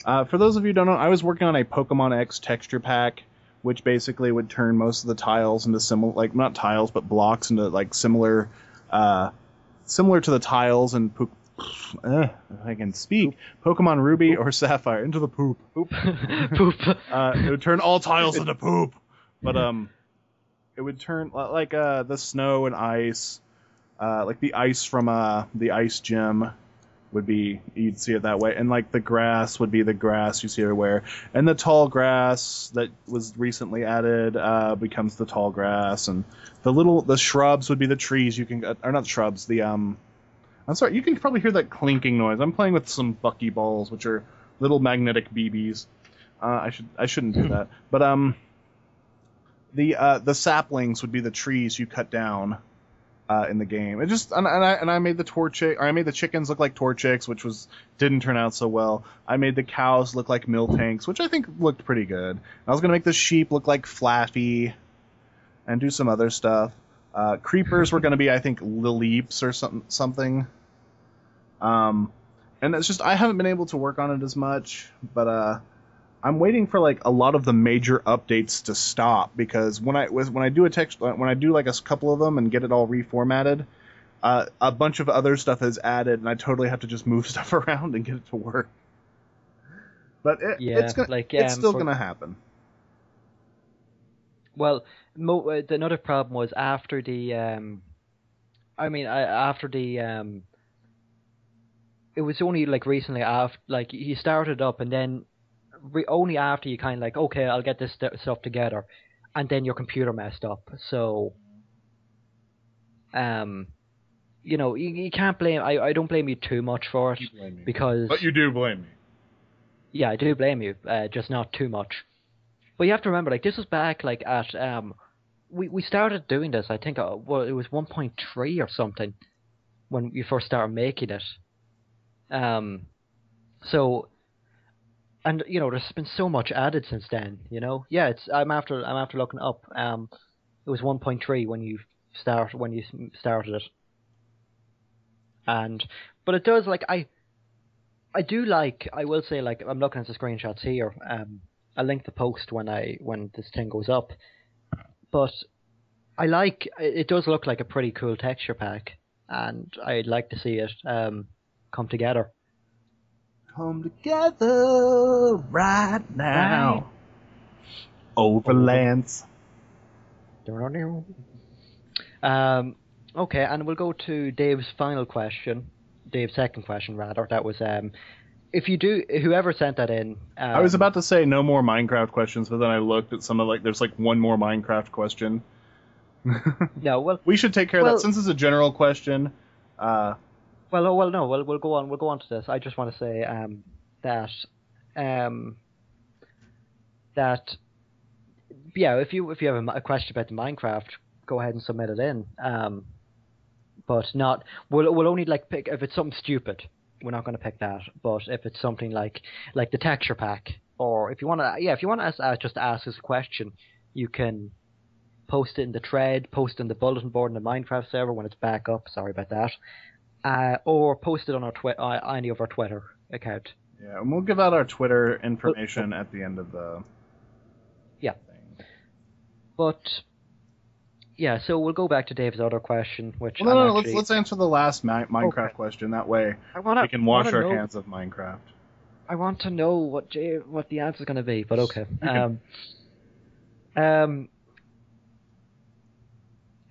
S2: for those of you who don't know, I was working on a Pokemon X texture pack, which basically would turn most of the tiles into similar, like not tiles, but blocks into like similar to the tiles and if I can speak, Pokemon Ruby or Sapphire into the poop.
S1: Poop.
S2: It would turn all tiles into poop, but it would turn like the snow and ice, like the ice from the ice gym would be, you'd see it that way, and like the grass would be the grass you see everywhere, and the tall grass that was recently added becomes the tall grass, and the shrubs would be the trees you can, or not shrubs, I'm sorry, you can probably hear that clinking noise. I'm playing with some buckyballs, which are little magnetic BBs. I shouldn't do that, but the saplings would be the trees you cut down in the game. It just and I made I made the chickens look like Torchics, which didn't turn out so well. I made the cows look like Miltanks, which I think looked pretty good. I was gonna make the sheep look like Flaffy, and do some other stuff. Creepers were gonna be, I think, Lilleeps or something. And it's just I haven't been able to work on it as much, but I'm waiting for like a lot of the major updates to stop, because when I do like a couple of them and get it all reformatted, a bunch of other stuff is added, and I totally have to just move stuff around and get it to work. But it's still gonna happen.
S1: Well, another problem was after it was only like recently after, like you started up, and then only after you kind of like, okay, I'll get this stuff together, and then your computer messed up. So, you can't blame. I don't blame you too much for it
S2: You blame me.
S1: because
S2: But you do blame me.
S1: yeah, I do blame you, just not too much. But you have to remember, like this was back like at we started doing this. I think well it was 1.3 or something when you first started making it. So and there's been so much added since then. Yeah, I'm after looking up. It was 1.3 when you started it, but it does like I do like I will say like I'm looking at the screenshots here. I'll link the post when this thing goes up, but I like it does look like a pretty cool texture pack, and I'd like to see it come together.
S2: Come together right now. Over Lance.
S1: Okay, and we'll go to Dave's final question. Dave's second question, rather. That was if you do, whoever sent that in.
S2: I was about to say no more Minecraft questions, but then I looked at some of there's like one more Minecraft question.
S1: No, well,
S2: we should take care of that since it's a general question.
S1: No. We'll go on. We'll go on to this. I just want to say that yeah, if you have a question about the Minecraft, go ahead and submit it in. But not we'll only like pick if it's something stupid. We're not going to pick that. But if it's something like the texture pack, or if you want to just ask us a question, you can post it in the thread, post it in the bulletin board in the Minecraft server when it's back up. Sorry about that. Or post it on our any of our Twitter account.
S2: Yeah, and we'll give out our Twitter information at the end of the thing.
S1: But yeah, so we'll go back to Dave's other question, which
S2: let's answer the last Minecraft question. That way we can wash our hands of Minecraft.
S1: I want to know what the answer's going to be, but okay.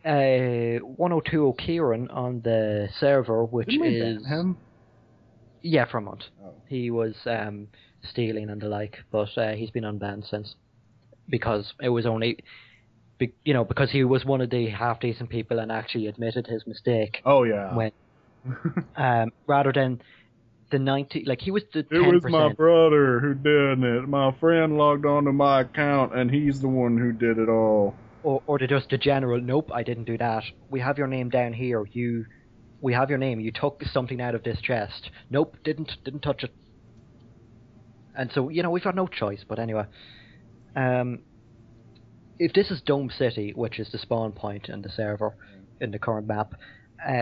S1: 102 O'Kieran on the server, which
S2: Didn't we
S1: is
S2: ban him?
S1: Yeah, for a month.
S2: Oh.
S1: He was stealing and the like, but he's been unbanned since because it was only because he was one of the half decent people and actually admitted his mistake.
S2: Oh yeah.
S1: When rather than the 90, like he was the 10%.
S2: It was my brother who did it. My friend logged onto my account and he's the one who did it all.
S1: Or just the general, nope, I didn't do that. We have your name down here. We have your name. You took something out of this chest. Nope, didn't touch it. And so, we've got no choice. But anyway, if this is Dome City, which is the spawn point in the server, in the current map,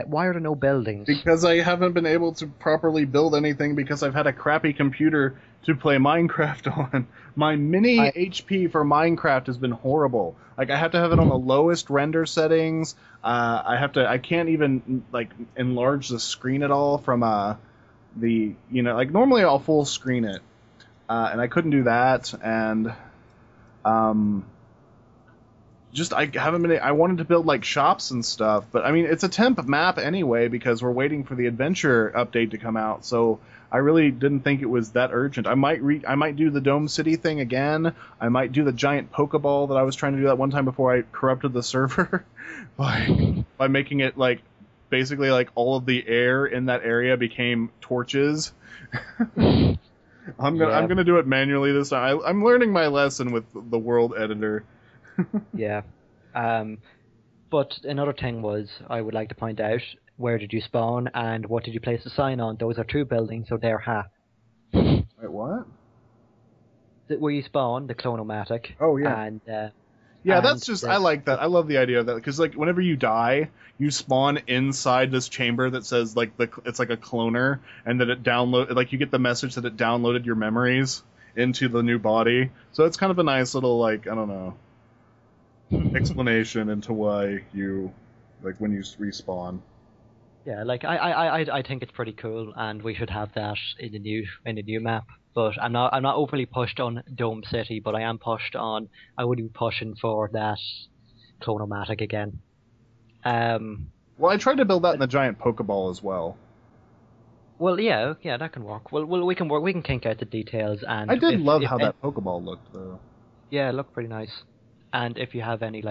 S1: why are there no buildings?
S2: Because I haven't been able to properly build anything because I've had a crappy computer to play Minecraft on. My mini HP for Minecraft has been horrible. Like, I have to have it on the lowest render settings. I can't even, enlarge the screen at all from, normally I'll full screen it. And I couldn't do that, and, I wanted to build shops and stuff, but I mean it's a temp map anyway because we're waiting for the adventure update to come out. So I really didn't think it was that urgent. I might do the Dome City thing again. I might do the giant Pokeball that I was trying to do that one time before I corrupted the server by making it basically all of the air in that area became torches. I'm gonna do it manually this time. I'm learning my lesson with the world editor.
S1: Yeah. But another thing was, I would like to point out, where did you spawn and what did you place the sign on? Those are two buildings, so they're
S2: Wait, what?
S1: Where you spawn, the Clonomatic.
S2: Oh, yeah.
S1: And,
S2: that's just, I like that. I love the idea of that, because, whenever you die, you spawn inside this chamber that says, it's like a cloner, and that it you get the message that it downloaded your memories into the new body. So it's kind of a nice little, I don't know, explanation into why you when you respawn.
S1: Yeah, I think it's pretty cool, and we should have that in the new map. But I'm not overly pushed on Dome City, but I am pushed on. I would be pushing for that Clonomatic again.
S2: Well, I tried to build that in the giant Pokeball as well.
S1: Well, yeah, that can work. Well, we can work. We can kink out the details, and
S2: I did love how that Pokeball looked, though.
S1: Yeah, it looked pretty nice. And if you have any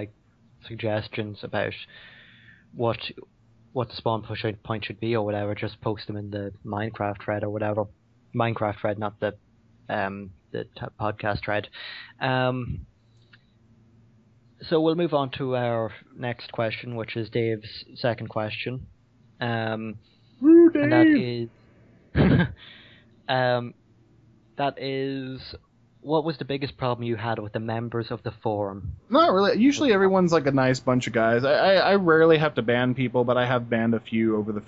S1: suggestions about what what the spawn point should be or whatever, just post them in the Minecraft thread or whatever. Minecraft thread, not the podcast thread. So we'll move on to our next question, which is Dave's second question.
S2: Woo, Dave!
S1: And that is, what was the biggest problem you had with the members of the forum?
S2: Not really. Usually everyone's like a nice bunch of guys. I rarely have to ban people, but I have banned a few over the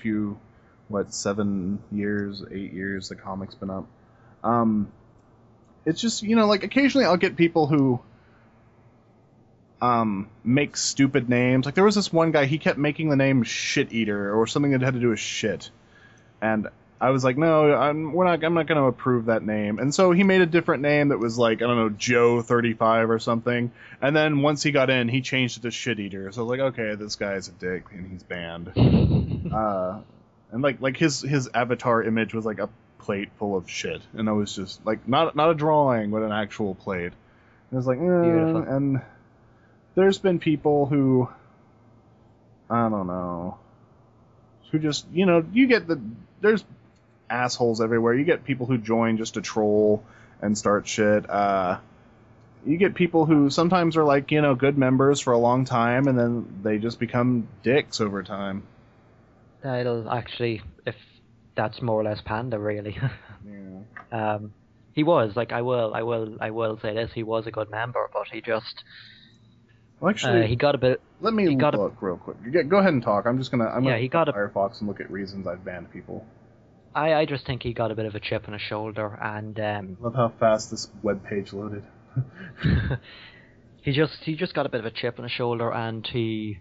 S2: 7 years, 8 years the comic's been up. It's just, like occasionally I'll get people who make stupid names. Like there was this one guy, he kept making the name Shit Eater or something that had to do with shit. And I was like, no, I'm not going to approve that name. And so he made a different name that was like, I don't know, Joe 35 or something. And then once he got in, he changed it to Shit Eater. So I was like, okay, this guy's a dick and he's banned. And like his avatar image was like a plate full of shit, and I was just like, not a drawing, but an actual plate. And I was like,
S1: Beautiful.
S2: And there's been people who, I don't know, who just, you get there's assholes everywhere. You get people who join just to troll and start shit. You get people who sometimes are like, good members for a long time, and then they just become dicks over time.
S1: That'll actually, if that's more or less Panda, really.
S2: Yeah.
S1: He was, like, I will say this, he was a good member, but he just,
S2: Well, actually,
S1: he got a bit.
S2: let me look real quick. Go ahead and talk. I'm gonna
S1: he got
S2: Firefox and look at reasons I've banned people.
S1: I just think he got a bit of a chip on his shoulder, and
S2: Love how fast this web page loaded.
S1: he just got a bit of a chip on his shoulder, and he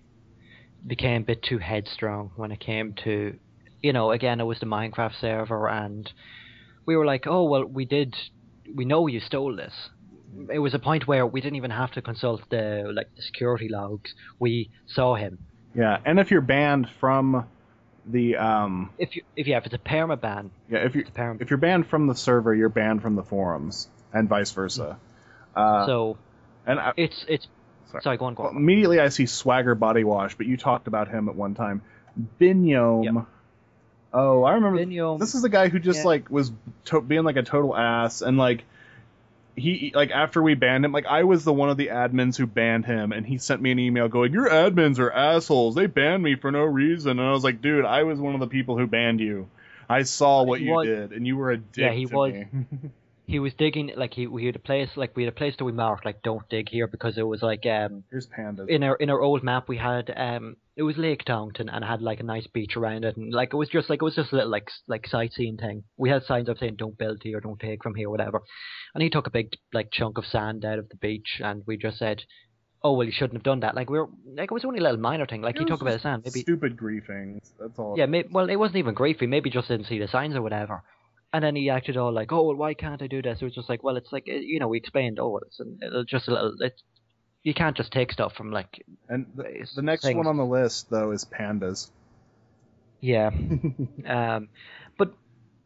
S1: became a bit too headstrong when it came to, again, it was the Minecraft server, and we were like, oh well, we know you stole this. It was a point where we didn't even have to consult the security logs. We saw him.
S2: Yeah, and if you're banned from the
S1: if it's a perma ban.
S2: Yeah, if you're banned from the server, you're banned from the forums, and vice versa.
S1: It's sorry, go on.
S2: Well, immediately I see Swagger Body Wash, but you talked about him at one time. Binyome. Yep. Oh, I remember.
S1: Binyome.
S2: This is the guy who just was being like a total ass, and he after we banned him, I was the one of the admins who banned him, and he sent me an email going, "Your admins are assholes. They banned me for no reason." And I was like, "Dude, I was one of the people who banned you. I saw what you did, and you were a dick."
S1: Yeah, he
S2: to
S1: was.
S2: Me.
S1: He was digging, we had a place that we marked don't dig here, because it was
S2: here's pandas.
S1: In our old map we had it was Lake Towngton, and it had a nice beach around it, and it was just a little sightseeing thing. We had signs up saying don't build here, don't take from here, whatever. And he took a big chunk of sand out of the beach, and we just said, oh well, you shouldn't have done that. It was only a little minor thing. He took a bit of sand, maybe
S2: stupid griefing. That's all.
S1: Yeah, well, it wasn't even griefing. Maybe just didn't see the signs or whatever. And then he acted all oh, well, why can't I do this? It was just well, it's we explained, oh, it's just a little, you can't just take stuff from
S2: And the next one on the list, though, is pandas.
S1: Yeah. But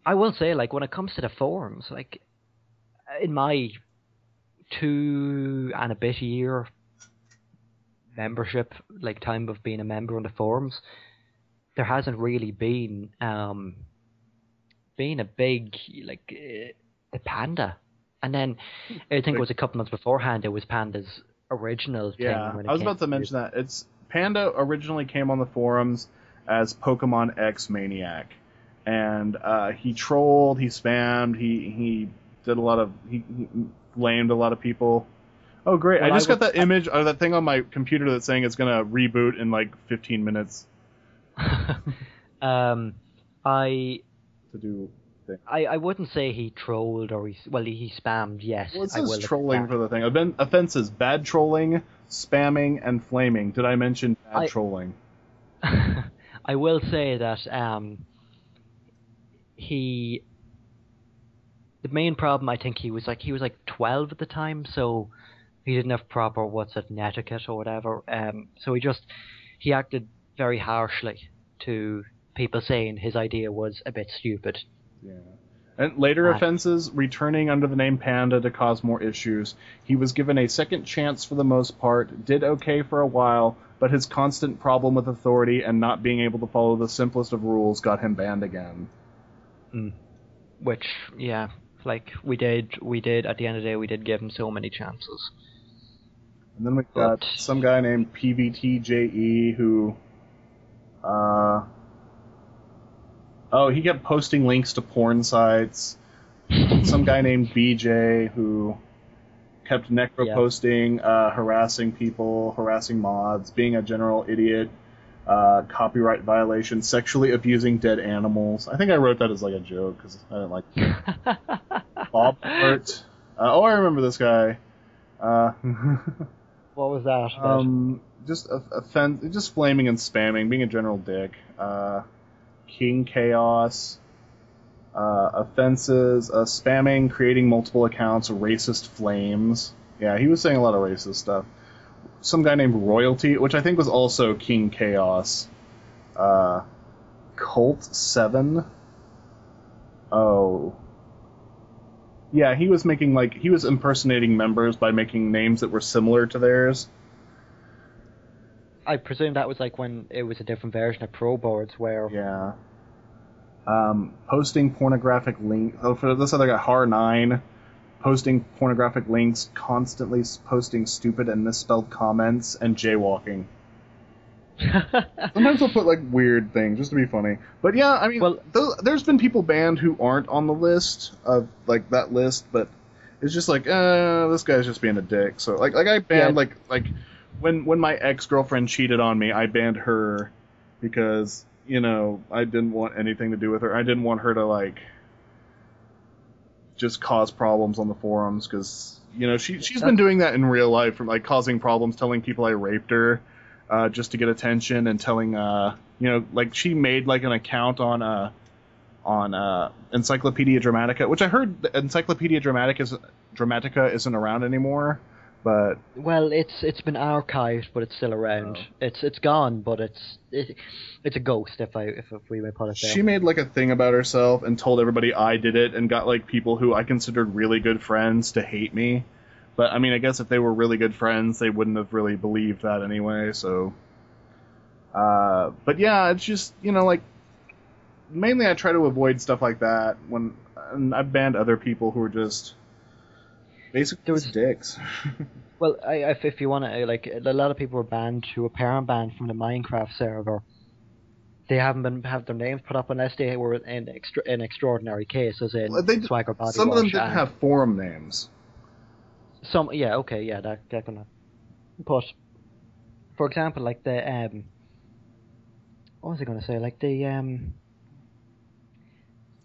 S1: I will say, when it comes to the forums, in my 2 and a bit year membership, time of being a member on the forums, there hasn't really been a big a Panda. And then I think it was a couple months beforehand, it was Panda's original thing.
S2: Yeah, I was about to mention that. It's Panda originally came on the forums as Pokemon X Maniac, and he trolled, he spammed, he did a lot of he blamed a lot of people. Oh great! Well, I just got that image or that thing on my computer that's saying it's gonna reboot in 15 minutes.
S1: I wouldn't say he trolled or he spammed. Yes,
S2: well, it says trolling for the thing. Offenses: bad trolling, spamming, and flaming. Did I mention bad trolling?
S1: I will say that the main problem, I think he was 12 at the time, so he didn't have proper etiquette or whatever. So he acted very harshly to people saying his idea was a bit stupid.
S2: Yeah. And later offenses, returning under the name Panda to cause more issues. He was given a second chance for the most part, did okay for a while, but but his constant problem with authority and not being able to follow the simplest of rules got him banned again.
S1: Which, yeah, like we did at the end of the day, we did give him so many chances.
S2: And then we got some guy named PVTJE who, he kept posting links to porn sites. Some guy named BJ who kept necro-posting, harassing people, harassing mods, being a general idiot, copyright violation, sexually abusing dead animals. I think I wrote that as like a joke because I didn't like it. Bob Hart. I remember this guy.
S1: What was that about?
S2: Just flaming and spamming, being a general dick. King Chaos. Offenses, spamming, creating multiple accounts, racist flames. Yeah, he was saying a lot of racist stuff. Some guy named Royalty, which I think was also King Chaos. Cult 7. Oh. Yeah, he was impersonating members by making names that were similar to theirs.
S1: I presume that was like when it was a different version of Pro Boards where...
S2: Yeah. Posting pornographic links. Oh, for this other guy, Har9, posting pornographic links, constantly posting stupid and misspelled comments, and jaywalking. Sometimes I'll put like weird things just to be funny. But yeah, I mean, there's been people banned who aren't on the list of like that list, but it's just like, this guy's just being a dick. So like I banned like when my ex-girlfriend cheated on me, I banned her because, you know, I didn't want anything to do with her. I didn't want her to, like, just cause problems on the forums, because, you know, she's been doing that in real life, from, like, causing problems, telling people I raped her, just to get attention, and telling, you know, like, she made, like, an account on Encyclopedia Dramatica, which I heard Encyclopedia Dramatica isn't around anymore. But
S1: well, it's been archived, but it's still around. Oh. It's gone, but it's a ghost, if we may put it there.
S2: She made like a thing about herself and told everybody I did it, and got like people who I considered really good friends to hate me. But I mean, I guess if they were really good friends, they wouldn't have really believed that anyway. So, but yeah, it's just, you know, like, mainly I try to avoid stuff like that and I've banned other people who are just basically dicks.
S1: Well, if you want to, like, a lot of people were banned who apparently banned from the Minecraft server. They haven't have their names put up unless they were in an extraordinary case, as in Swagger Body
S2: Some of them didn't have forum names.
S1: That can. But for example, like the what was I going to say? Like the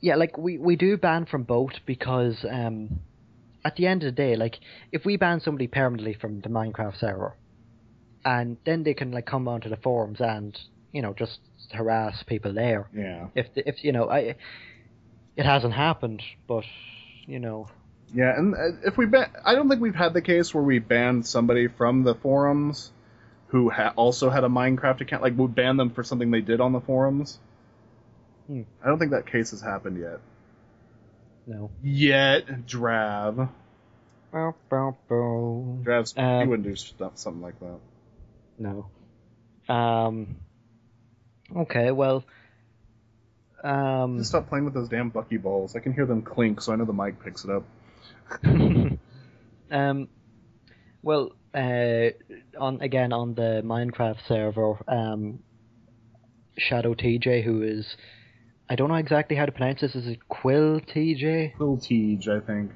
S1: like we do ban from both because at the end of the day, like, if we ban somebody permanently from the Minecraft server, and then they can, like, come onto the forums and, you know, just harass people there.
S2: Yeah.
S1: If you know, it hasn't happened, but, you know.
S2: Yeah, and if we I don't think we've had the case where we banned somebody from the forums who also had a Minecraft account. Like, we banned them for something they did on the forums. I don't think that case has happened yet.
S1: No.
S2: Yet, Drav. Drav's, he wouldn't do something like that.
S1: No. Okay, well.
S2: Just stop playing with those damn Bucky balls. I can hear them clink, so I know the mic picks it up.
S1: Well, on the Minecraft server, Shadow TJ, who is, I don't know exactly how to pronounce this. Is it Quill TJ?
S2: Quill TJ, I think.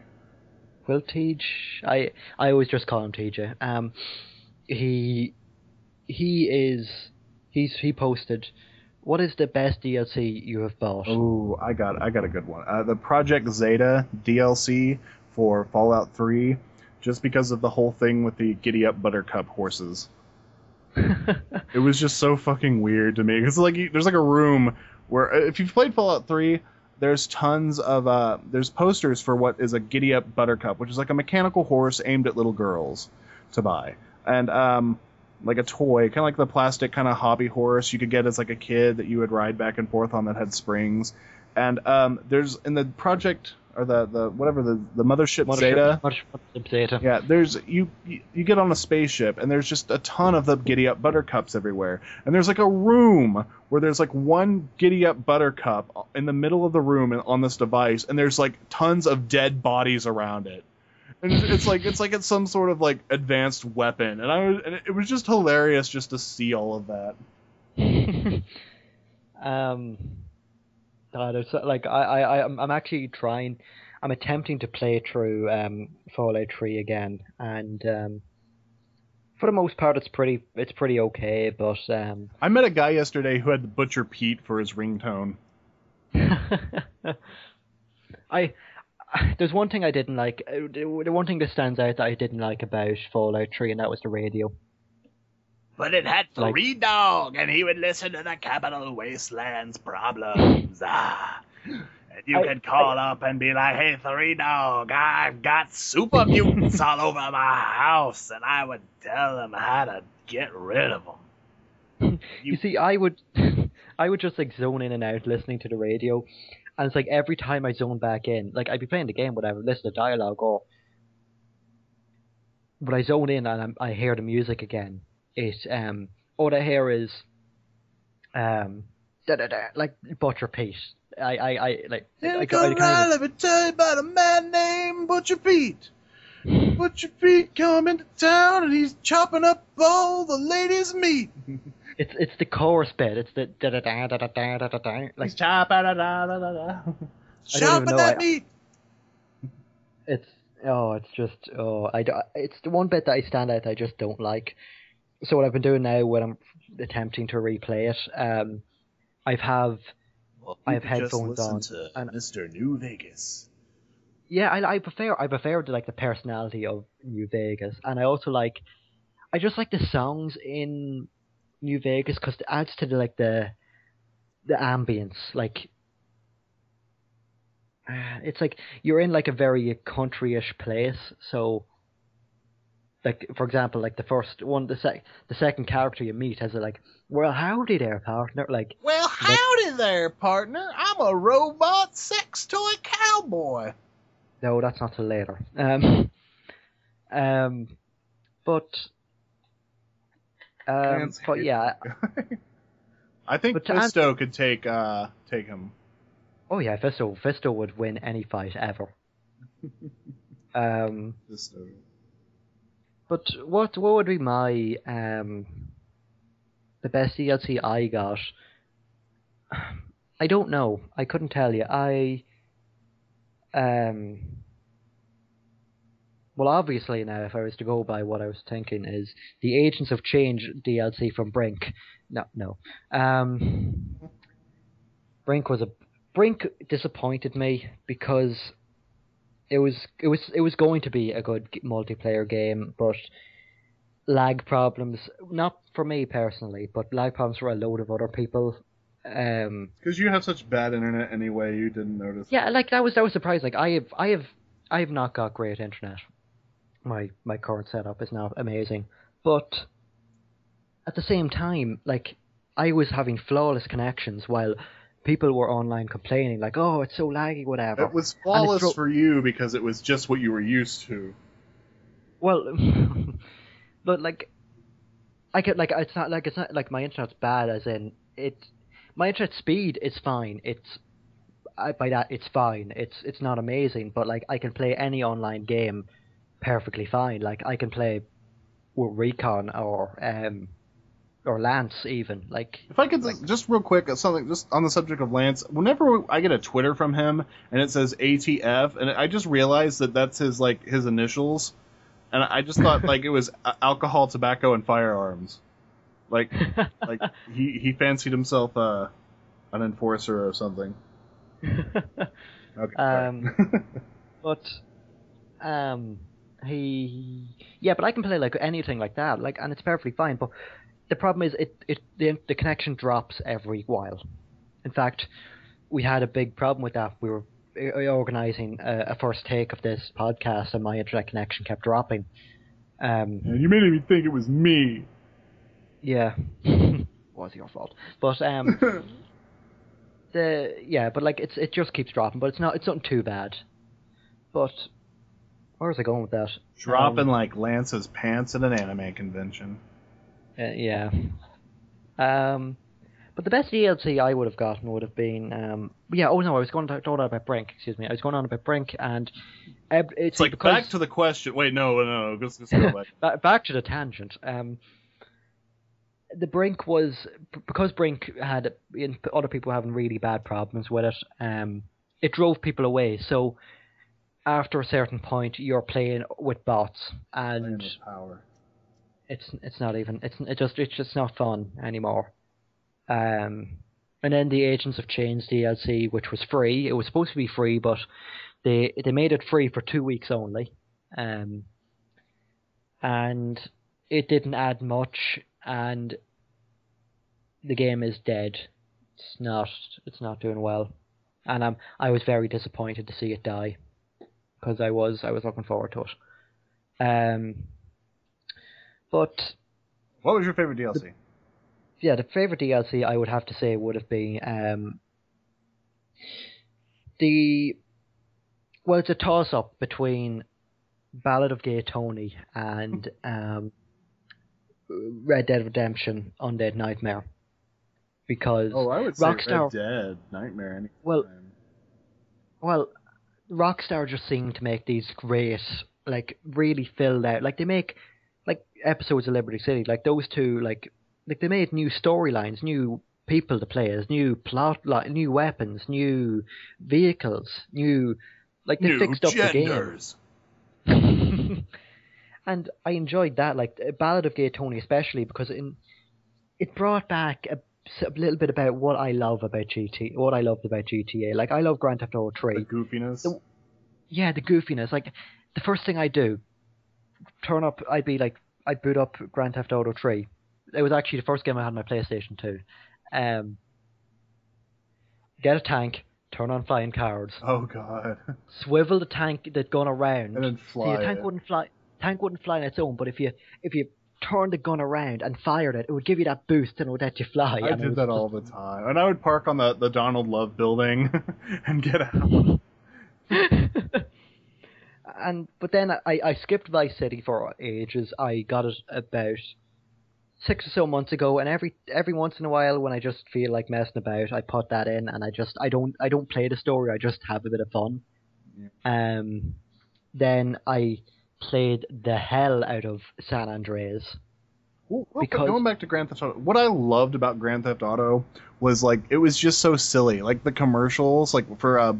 S1: Quill TJ? I always just call him TJ. He posted, what is the best DLC you have bought?
S2: Oh, I got a good one. The Project Zeta DLC for Fallout 3, just because of the whole thing with the Giddy Up Buttercup horses. It was just so fucking weird to me. It's like there's like a room where, if you've played Fallout 3, there's tons of there's posters for what is a Giddy Up Buttercup, which is like a mechanical horse aimed at little girls to buy, and like a toy, kind of like the plastic kind of hobby horse you could get as like a kid that you would ride back and forth on that had springs. And there's in the project or the whatever the mothership Zeta.
S1: Mothership Zeta.
S2: Yeah, there's you get on a spaceship and there's just a ton of the Giddy Up Buttercups everywhere, and there's like a room where there's like one Giddy Up Buttercup in the middle of the room on this device, and there's like tons of dead bodies around it, and it's like it's some sort of like advanced weapon, and it was just hilarious just to see all of that.
S1: There's like I'm actually trying. I'm attempting to play through Fallout 3 again, and for the most part, it's pretty okay. But
S2: I met a guy yesterday who had the Butcher Pete for his ringtone.
S1: There's one thing I didn't like. The one thing that stands out that I didn't like about Fallout 3, and that was the radio.
S3: But it had Three Dog, and he would listen to the Capital Wasteland's problems. And you could call up and be like, "Hey, Three Dog, I've got super mutants all over my house," and I would tell them how to get rid of them.
S1: You see, I would just like zone in and out listening to the radio, and it's like every time I zone back in, like I'd be playing the game, whatever, listen to dialogue, but I zone in and I hear the music again. All I hear is like Butcher Pete. Let me tell you
S2: about a man named Butcher Pete. Butcher Pete come into town and he's chopping up all the ladies' meat.
S1: It's the chorus bit. It's the da da da da da da da da. Like
S3: he's chopping
S2: that meat.
S1: It's the one bit that I stand out I just don't like. So what I've been doing now when I'm attempting to replay it, I have headphones on.
S3: To Mr. New Vegas.
S1: Yeah, I prefer to like the personality of New Vegas, and I just like the songs in New Vegas because it adds to the ambience. Like it's like you're in like a very country-ish place, so. Like, for example, like the first one, the second character you meet has a like, "Well, howdy there, partner." Like,
S3: "Well, howdy there, partner. I'm a robot sex toy cowboy."
S1: No, that's not till later. But yeah.
S2: I think Fisto could take him.
S1: Oh yeah, Fisto would win any fight ever.
S2: Fisto.
S1: But what would be my the best DLC I got? I don't know. I couldn't tell you. Well, obviously now, if I was to go by what I was thinking, is the Agents of Change DLC from Brink. No. Brink disappointed me because it was going to be a good multiplayer game, but lag problems, not for me personally, but lag problems for a load of other people.
S2: Because you have such bad internet anyway, you didn't notice.
S1: Yeah, like that was surprising. Like I have not got great internet. My current setup is not amazing, but at the same time, like I was having flawless connections while people were online complaining, like, "Oh, it's so laggy, whatever."
S2: It was flawless for you because it was just what you were used to.
S1: Well, but like, it's not like my internet's bad, as in my internet speed is fine. By that it's fine. It's not amazing, but like I can play any online game perfectly fine. Like I can play with Recon or Lance even. Like
S2: if I could just real quick something just on the subject of Lance. Whenever I get a Twitter from him and it says ATF, and I just realized that that's his initials, and I just thought like it was alcohol, tobacco, and firearms. Like he fancied himself an enforcer or something. Okay.
S1: But but I can play like anything like that, like, and it's perfectly fine. But the problem is the connection drops every while. In fact, we had a big problem with that. We were organizing a first take of this podcast, and my internet connection kept dropping.
S2: And you made me think it was me.
S1: Yeah, was your fault. But but like it just keeps dropping. But it's nothing too bad. But where was I going with that?
S2: Dropping like Lance's pants at an anime convention.
S1: Yeah. But the best DLC I would have gotten would have been I was going on about Brink. Excuse me, I was going on about Brink, and
S2: it's like back to the question. Wait, no, let's go back.
S1: Back to the tangent. The Brink was because Brink had other people having really bad problems with it. It drove people away. So after a certain point, you're playing with bots, and
S2: power.
S1: It's not even it's just not fun anymore. And then the Agents of Change DLC, which was free. It was supposed to be free, but they made it free for 2 weeks only. And it didn't add much, and the game is dead. It's not doing well, and I was very disappointed to see it die, because I was looking forward to it. But
S2: what was your favorite DLC?
S1: The favorite DLC I would have to say would have been it's a toss up between Ballad of Gay Tony and Red Dead Redemption Undead Nightmare, because
S2: I would say
S1: Rockstar,
S2: Red Dead Nightmare anytime.
S1: Well, Rockstar just seem to make these great, like, really filled out, like they make like episodes of Liberty City, like those two, like they made new storylines, new people to play as, new plot, new weapons, new vehicles, they fixed up
S2: genders.
S1: The game. And I enjoyed that, like Ballad of Gay Tony especially, because it brought back a little bit about what I loved about GTA. Like, I love Grand Theft Auto 3.
S2: The goofiness.
S1: The goofiness. Like, the first thing I do, I'd boot up Grand Theft Auto 3. It was actually the first game I had on my PlayStation 2. Get a tank, turn on flying cars.
S2: Oh god.
S1: Swivel the tank that's gone around.
S2: And then fly.
S1: See, the tank wouldn't fly on its own, but if you turned the gun around and fired it, it would give you that boost and it would let you fly.
S2: I did that all the time. And I would park on the Donald Love building and get out.
S1: But then I skipped Vice City for ages. I got it about 6 or so months ago, and every once in a while when I just feel like messing about, I put that in, and I don't play the story. I just have a bit of fun. Yeah. Then I played the hell out of San Andreas.
S2: Well, going back to Grand Theft Auto, what I loved about Grand Theft Auto was, like, it was just so silly. Like the commercials, like for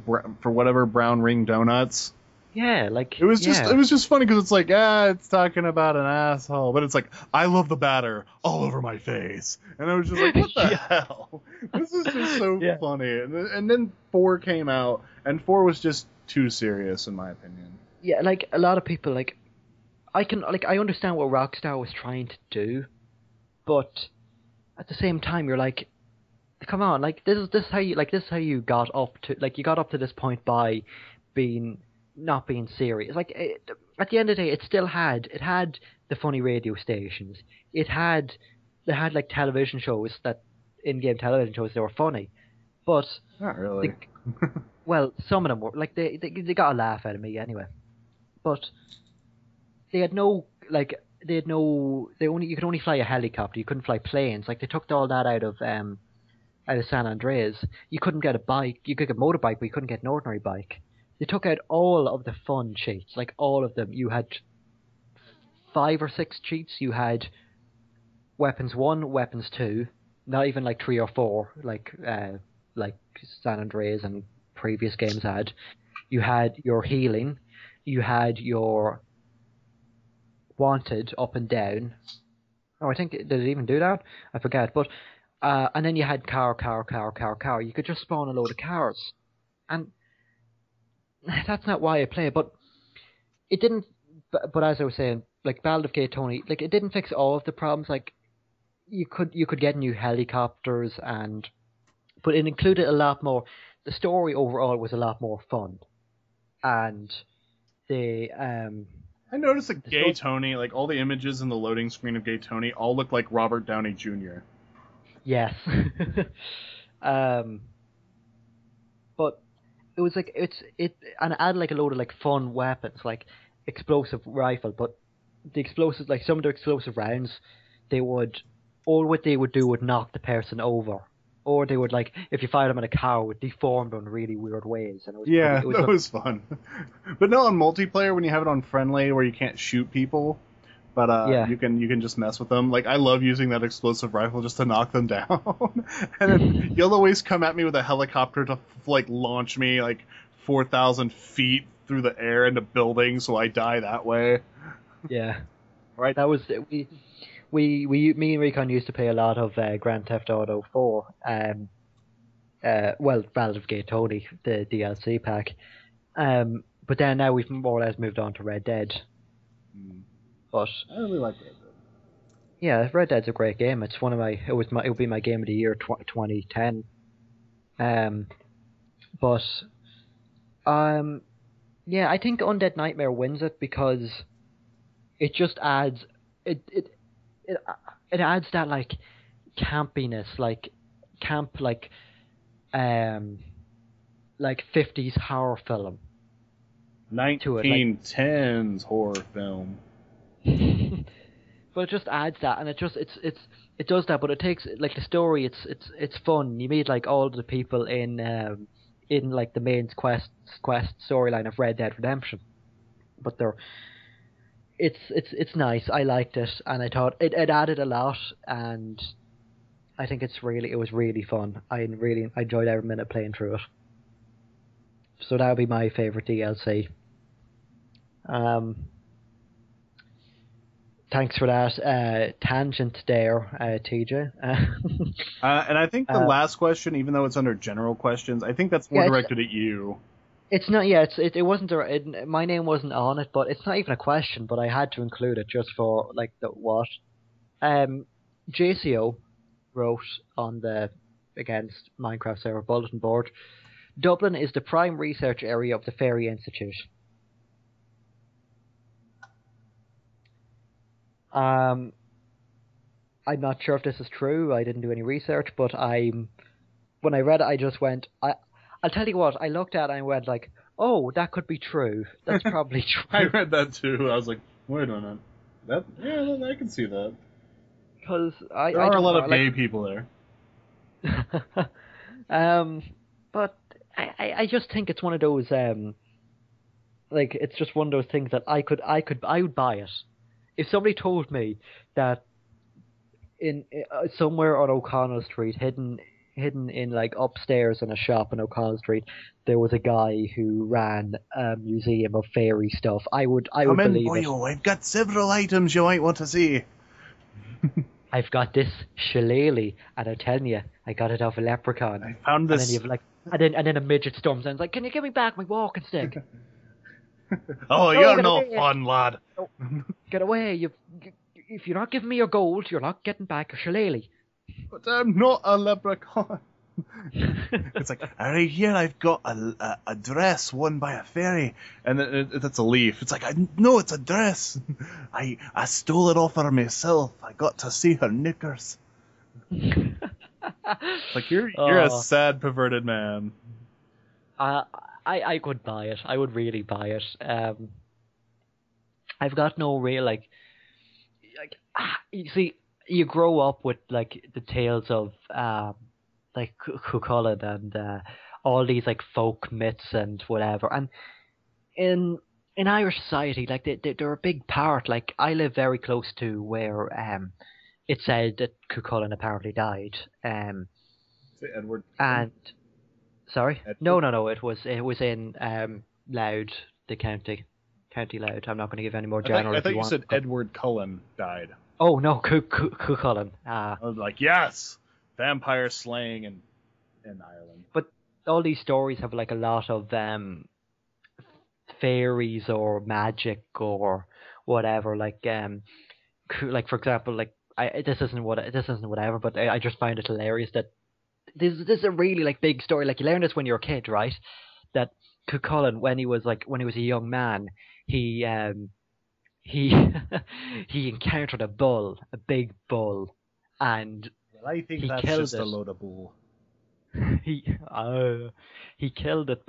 S2: whatever Brown Ring Donuts.
S1: Yeah, like
S2: it was just funny because it's like, it's talking about an asshole, but it's like, I love the batter all over my face, and I was just like, what the hell? This is just so funny. And then 4 came out, and 4 was just too serious in my opinion.
S1: Yeah, like a lot of people, like I understand what Rockstar was trying to do, but at the same time, you're like, come on, like this is how you got up to this point by not being serious. Like, at the end of the day, it had the funny radio stations. They had like television shows, that in-game television shows, they were funny, but
S2: not really.
S1: Well, some of them were, like, they got a laugh out of me anyway. But you could only fly a helicopter. You couldn't fly planes. Like, they took all that out of San Andreas. You couldn't get a bike. You could get a motorbike, but you couldn't get an ordinary bike. They took out all of the fun cheats, like all of them. You had 5 or 6 cheats. You had weapons 1, weapons 2, not even like 3 or 4, like San Andreas and previous games had. You had your healing. You had your wanted up and down. Oh, I think, did it even do that? I forget. But and then you had car. You could just spawn a load of cars, and that's not why I play. But it didn't. But as I was saying, like Ballad of Gay Tony, like, it didn't fix all of the problems. Like, you could get new helicopters, but it included a lot more. The story overall was a lot more fun, and
S2: I noticed that Gay Tony, like all the images in the loading screen of Gay Tony, all look like Robert Downey Jr.
S1: Yes. But it was like and it had like a load of like fun weapons, like explosive rifle, but the explosives, like some of the explosive rounds, they would all what they would do would knock the person over, or they would like if you fired them in a car, it would deform them in really weird ways, and it was
S2: Yeah,
S1: it was
S2: that was fun. But no, on multiplayer when you have it on friendly where you can't shoot people, but
S1: yeah.
S2: you can just mess with them. Like I love using that explosive rifle just to knock them down, and then you'll always come at me with a helicopter to like launch me like 4,000 feet through the air into buildings, so I die that way.
S1: Yeah,
S2: Right.
S1: that was me and Recon used to play a lot of Grand Theft Auto 4. Well, Baldur's Gate Tony, the DLC pack. But then now we've more or less moved on to Red Dead. But
S2: I really like Red Dead.
S1: yeah, Red Dead's a great game. It's one of my it would be my game of the year 2010. But yeah, I think Undead Nightmare wins it because it just adds it, it adds that like campiness, like camp um like 50s horror film to it, like
S2: 1910s horror film.
S1: but it just adds that, and it does that, but it takes like the story. It's fun. You meet like all the people in like the main quest storyline of Red Dead Redemption, but it's nice. I liked it, and I thought it added a lot, and I think it was really fun. I enjoyed every minute playing through it. So that would be my favorite DLC. Thanks for that tangent there, TJ.
S2: And I think the last question, even though it's under general questions, I think that's more directed at you.
S1: It's not. Yeah, it wasn't. My name wasn't on it, but it's not even a question. But I had to include it just for like the what. JCO wrote on the Against Minecraft server bulletin board. Dublin is the prime research area of the Fairy Institute. I'm not sure if this is true. I didn't do any research, but when I read it, I just went. I'll tell you what. I looked at it and I went like, "Oh, that could be true. That's probably true."
S2: I read that too. I was like, "Wait a minute. I can see that."
S1: Because
S2: there are a lot of gay people there.
S1: But I just think it's one of those like it's just one of those things that I would buy it. If somebody told me that in somewhere on O'Connell Street, hidden in like upstairs in a shop in O'Connell Street, there was a guy who ran a museum of fairy stuff, I would believe it.
S2: I've got several items you might want to see.
S1: I've got this shillelagh, and I'm telling you, I got it off a leprechaun.
S2: I found this.
S1: And then you have like, and then a midget storms in and is like, "Can you give me back my walking stick?"
S2: Oh, you're no fun, lad.
S1: Get away! If you're not giving me your gold, you're not getting back your shillelagh.
S2: But I'm not a leprechaun. It's like, right here I've got a dress worn by a fairy, and that's a leaf. It's like, no, it's a dress. I stole it off her myself. I got to see her knickers. Like you're a sad, perverted man.
S1: I could buy it. I would really buy it. I've got no real you see, you grow up with like the tales of like Cuchulainn and all these like folk myths and whatever, and in Irish society, like they're a big part. Like I live very close to where it said that Cuchulainn apparently died.
S2: Edward.
S1: And sorry,
S2: Edward?
S1: No. It was in Louth, the county Louth. I'm not going to give any more general.
S2: I thought you said Edward Cullen died.
S1: Oh no, Cuchulainn.
S2: I was like, yes, vampire slaying in Ireland.
S1: But all these stories have like a lot of fairies or magic or whatever. Like for example, like this isn't whatever, but I just find it hilarious that this is a really like big story. Like you learn this when you're a kid, right? That Cuchulainn, when he was a young man, he he encountered a big bull, and
S2: I think
S1: he
S2: that's
S1: killed
S2: just
S1: it.
S2: a load of bull.
S1: he he killed it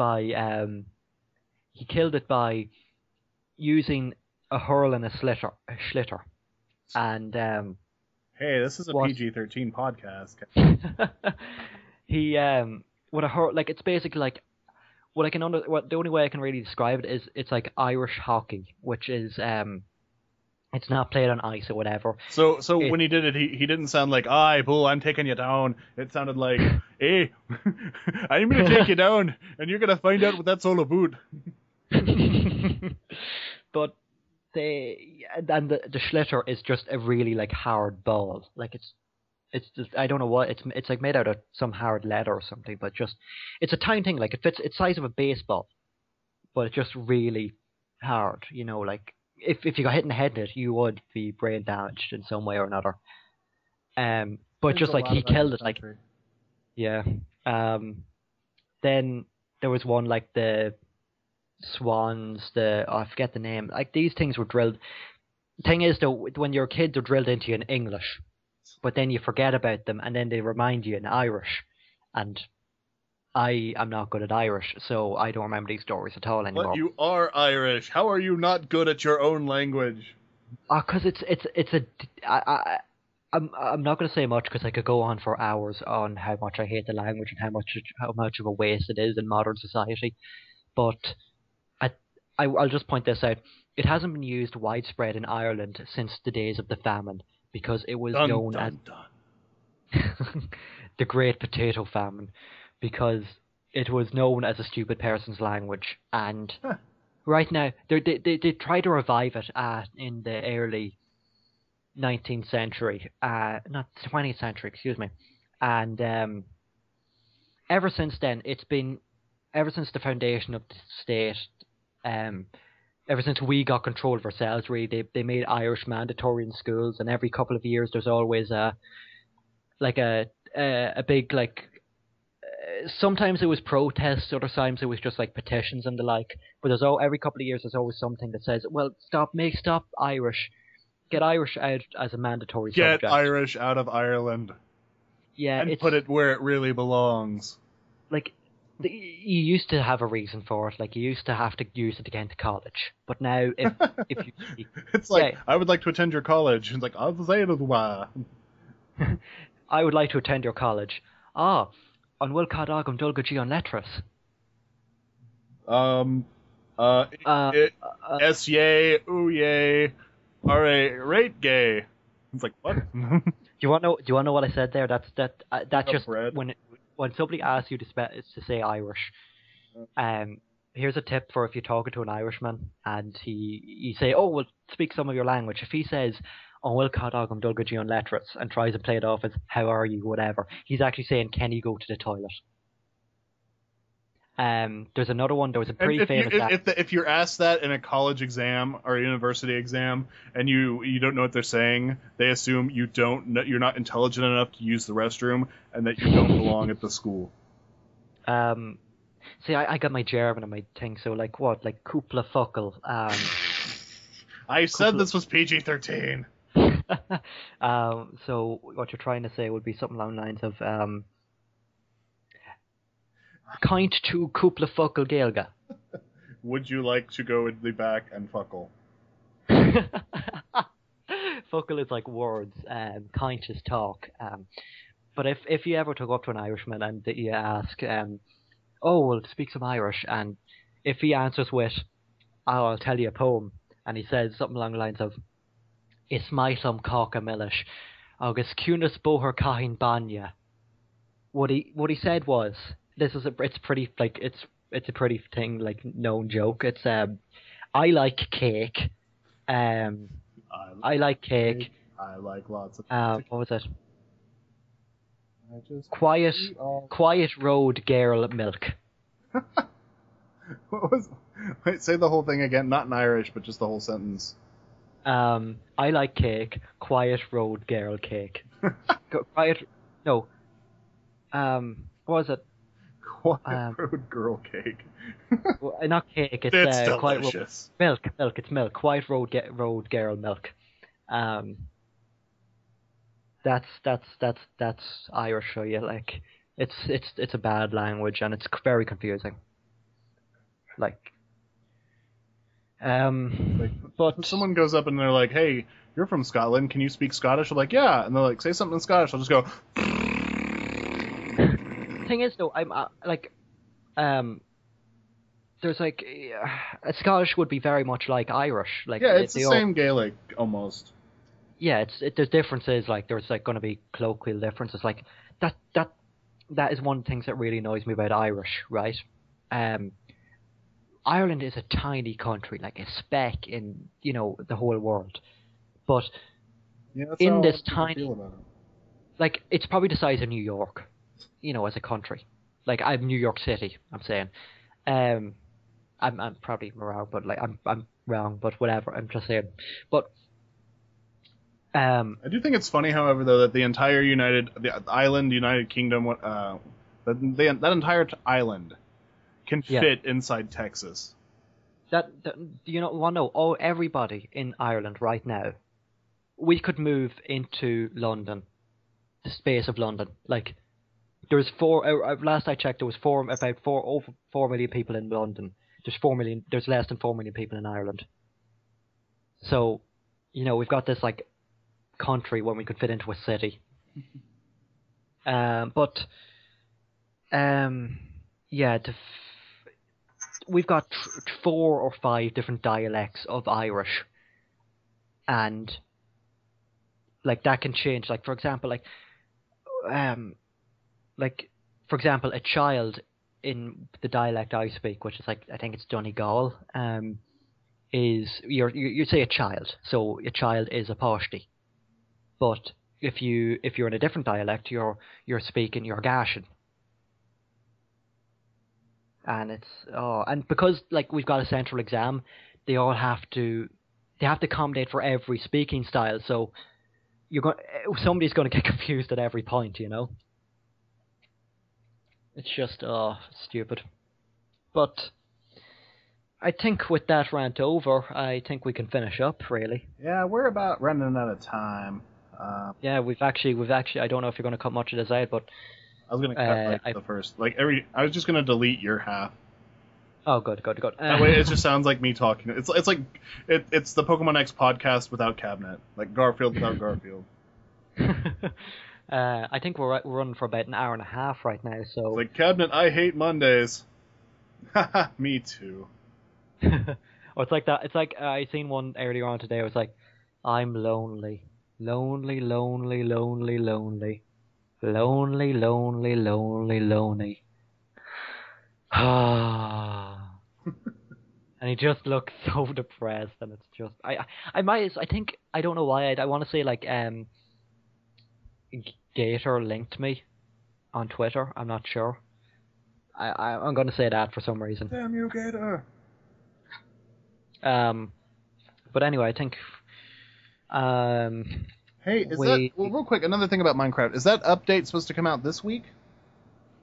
S1: by using a hurl and a schlitter, and
S2: Hey, this is a
S1: what
S2: PG-13 podcast.
S1: he with a hurl, like it's basically like what the only way I can really describe it is it's like Irish hockey, which is it's not played on ice or whatever.
S2: So
S1: It
S2: when he did it, he didn't sound like, "Aye, bull, I'm taking you down." It sounded like, "Hey, I'm gonna take you down, and you're gonna find out what that's all about."
S1: but the schlitter is just a really like hard ball. Like it's just I don't know what it's like made out of some hard leather or something, but just it's a tiny thing. Like it fits. It's size of a baseball, but it's just really hard. You know, like if you got hit in the head with it, you would be brain damaged in some way or another. But
S2: There's
S1: just
S2: a
S1: like
S2: lot
S1: he
S2: of that in
S1: killed
S2: the
S1: it, like
S2: country.
S1: yeah. Then there was one like the swans. I forget the name. Like these things were drilled. Thing is though, when you're a kid, they're drilled into you in English, but then you forget about them, and then they remind you in Irish, and I am not good at Irish, so I don't remember these stories at all
S2: But
S1: anymore.
S2: you are Irish. How are you not good at your own language?
S1: Cause it's a I'm not going to say much because I could go on for hours on how much I hate the language and how much of a waste it is in modern society. But I, I'll just point this out. It hasn't been used widespread in Ireland since the days of the famine because it was
S2: Dun
S1: known as
S2: dun dun.
S1: the Great Potato Famine because it was known as a stupid person's language. And
S2: Huh.
S1: right now, they try to revive it in the early 19th century, not 20th century, excuse me. And ever since then, ever since the foundation of the state, um, ever since we got control of ourselves, really, they made Irish mandatory in schools, and every couple of years there's always like a big like. Sometimes it was protests, other times it was just like petitions and the like. But every couple of years there's always something that says, "Well, stop Irish, get Irish out as a mandatory
S2: Get
S1: subject."
S2: Irish out of Ireland
S1: Yeah,
S2: and
S1: it's
S2: put it where it really belongs.
S1: like you used to have a reason for it. Like you used to have to use it to get into college. But now, if you
S2: It's like,
S1: yeah,
S2: I would like to attend your college. It's like, I'll say it why.
S1: I would like to attend your college. Ah, an bhfuil cad agam dul go dtí an lettras.
S2: Um, uh,
S1: Uh,
S2: it,
S1: uh,
S2: S yay, ooh yay, are a rate gay. It's like, what?
S1: do you want to know? Do you want to know what I said there? That's just
S2: Bread.
S1: when somebody asks you to say Irish. Here's a tip for if you're talking to an Irishman and you say, "Oh, well, speak some of your language." If he says, "Oh, well, cad agam dul go dtí an lettras," and tries to play it off as "How are you?" whatever, he's actually saying, "Can you go to the toilet?" There's another one. There was a
S2: And
S1: pretty famous.
S2: if you're asked that in a college exam or a university exam and you don't know what they're saying, they assume you're not intelligent enough to use the restroom and that you don't belong at the school.
S1: See, I got my German and my thing, so like what, like kupla fuckle.
S2: I said
S1: Couple-
S2: this was PG-13.
S1: So what you're trying to say would be something along the lines of kind to kupla fuckle Gaelga.
S2: Would you like to go in the back and fuckle?
S1: Fuckle is like words, kind is talk. But if you ever talk up to an Irishman and you ask, "Oh, well, speak some Irish," and if he answers with, "Oh, I'll tell you a poem," and he says something along the lines of, "Is maitlum caca millish, agus cunas boher cahin banya." What he said was, it's pretty like it's a pretty thing like known joke. It's I like cake. I like cake.
S2: I like lots of.
S1: What was it?
S2: I just
S1: Quiet
S2: eat all-
S1: quiet road girl milk.
S2: What was? Wait, say the whole thing again. Not in Irish, but just the whole sentence.
S1: I like cake. Quiet road girl cake. Quiet. No. What was it?
S2: Quiet road girl cake.
S1: Not cake. It's
S2: It's
S1: quiet road
S2: delicious.
S1: milk. Milk. It's milk. Quiet road girl milk. That's Irish for you. Like It's a bad language, and it's very confusing. Like, but
S2: If someone goes up and they're like, "Hey, you're from Scotland. Can you speak Scottish?" I'm like, "Yeah," and they're like, "Say something in Scottish." I'll just go,
S1: thing is though, I'm there's like Scottish would be very much like Irish. Like
S2: "Yeah, it's the
S1: they all,
S2: same Gaelic almost."
S1: yeah, there's differences. Like there's like going to be colloquial differences. Like that is one of the things that really annoys me about Irish, right? Um, Ireland is a tiny country, like a speck in the whole world, but
S2: Yeah, that's
S1: in
S2: how
S1: this
S2: people
S1: tiny,
S2: feel about it.
S1: like it's probably the size of New York, as a country. Like I'm New York City, I'm saying. Um, I'm probably wrong, but like I'm wrong, but whatever. I'm just saying. But
S2: I do think it's funny, however, though, that the entire United Kingdom, that entire island can
S1: yeah,
S2: fit inside Texas.
S1: that want to know? Oh, everybody in Ireland right now, we could move into London, the space of London. Like there's last I checked, there was over 4 million people in London. There's 4 million. There's less than 4 million people in Ireland. So, we've got this like country when we could fit into a city. But yeah, we've got 4 or 5 different dialects of Irish, and like that can change. Like for example, for example, a child in the dialect I speak, which is like I think it's Donegal, is you say a child, so a child is a páistí. But if you're in a different dialect, you're speaking your Gashan. And and because like we've got a central exam, they have to accommodate for every speaking style. So somebody's going to get confused at every point. It's just stupid. But I think with that rant over, I think we can finish up really.
S2: Yeah, we're about running out of time.
S1: Yeah, we've actually. I don't know if you're going to cut much of this out, but
S2: I was gonna cut the first, I was just gonna delete your half.
S1: oh, good.
S2: That way, it just sounds like me talking. It's like it's the Pokemon X podcast without Cabinet, like Garfield without Garfield.
S1: I think we're running for about an hour and a half right now. So
S2: It's like Cabinet, I hate Mondays. Haha, me too.
S1: or it's like that. It's like I seen one earlier on today. It was like, I'm lonely, lonely, lonely, lonely, lonely, lonely, lonely, lonely, lonely. And he just looks so depressed, and it's just I think I don't know why I want to say like Gator linked me on Twitter. I'm not sure. I'm going to say that for some reason.
S2: Damn you, Gator.
S1: But anyway, I think
S2: Hey, real quick, another thing about Minecraft, is that update supposed to come out this week?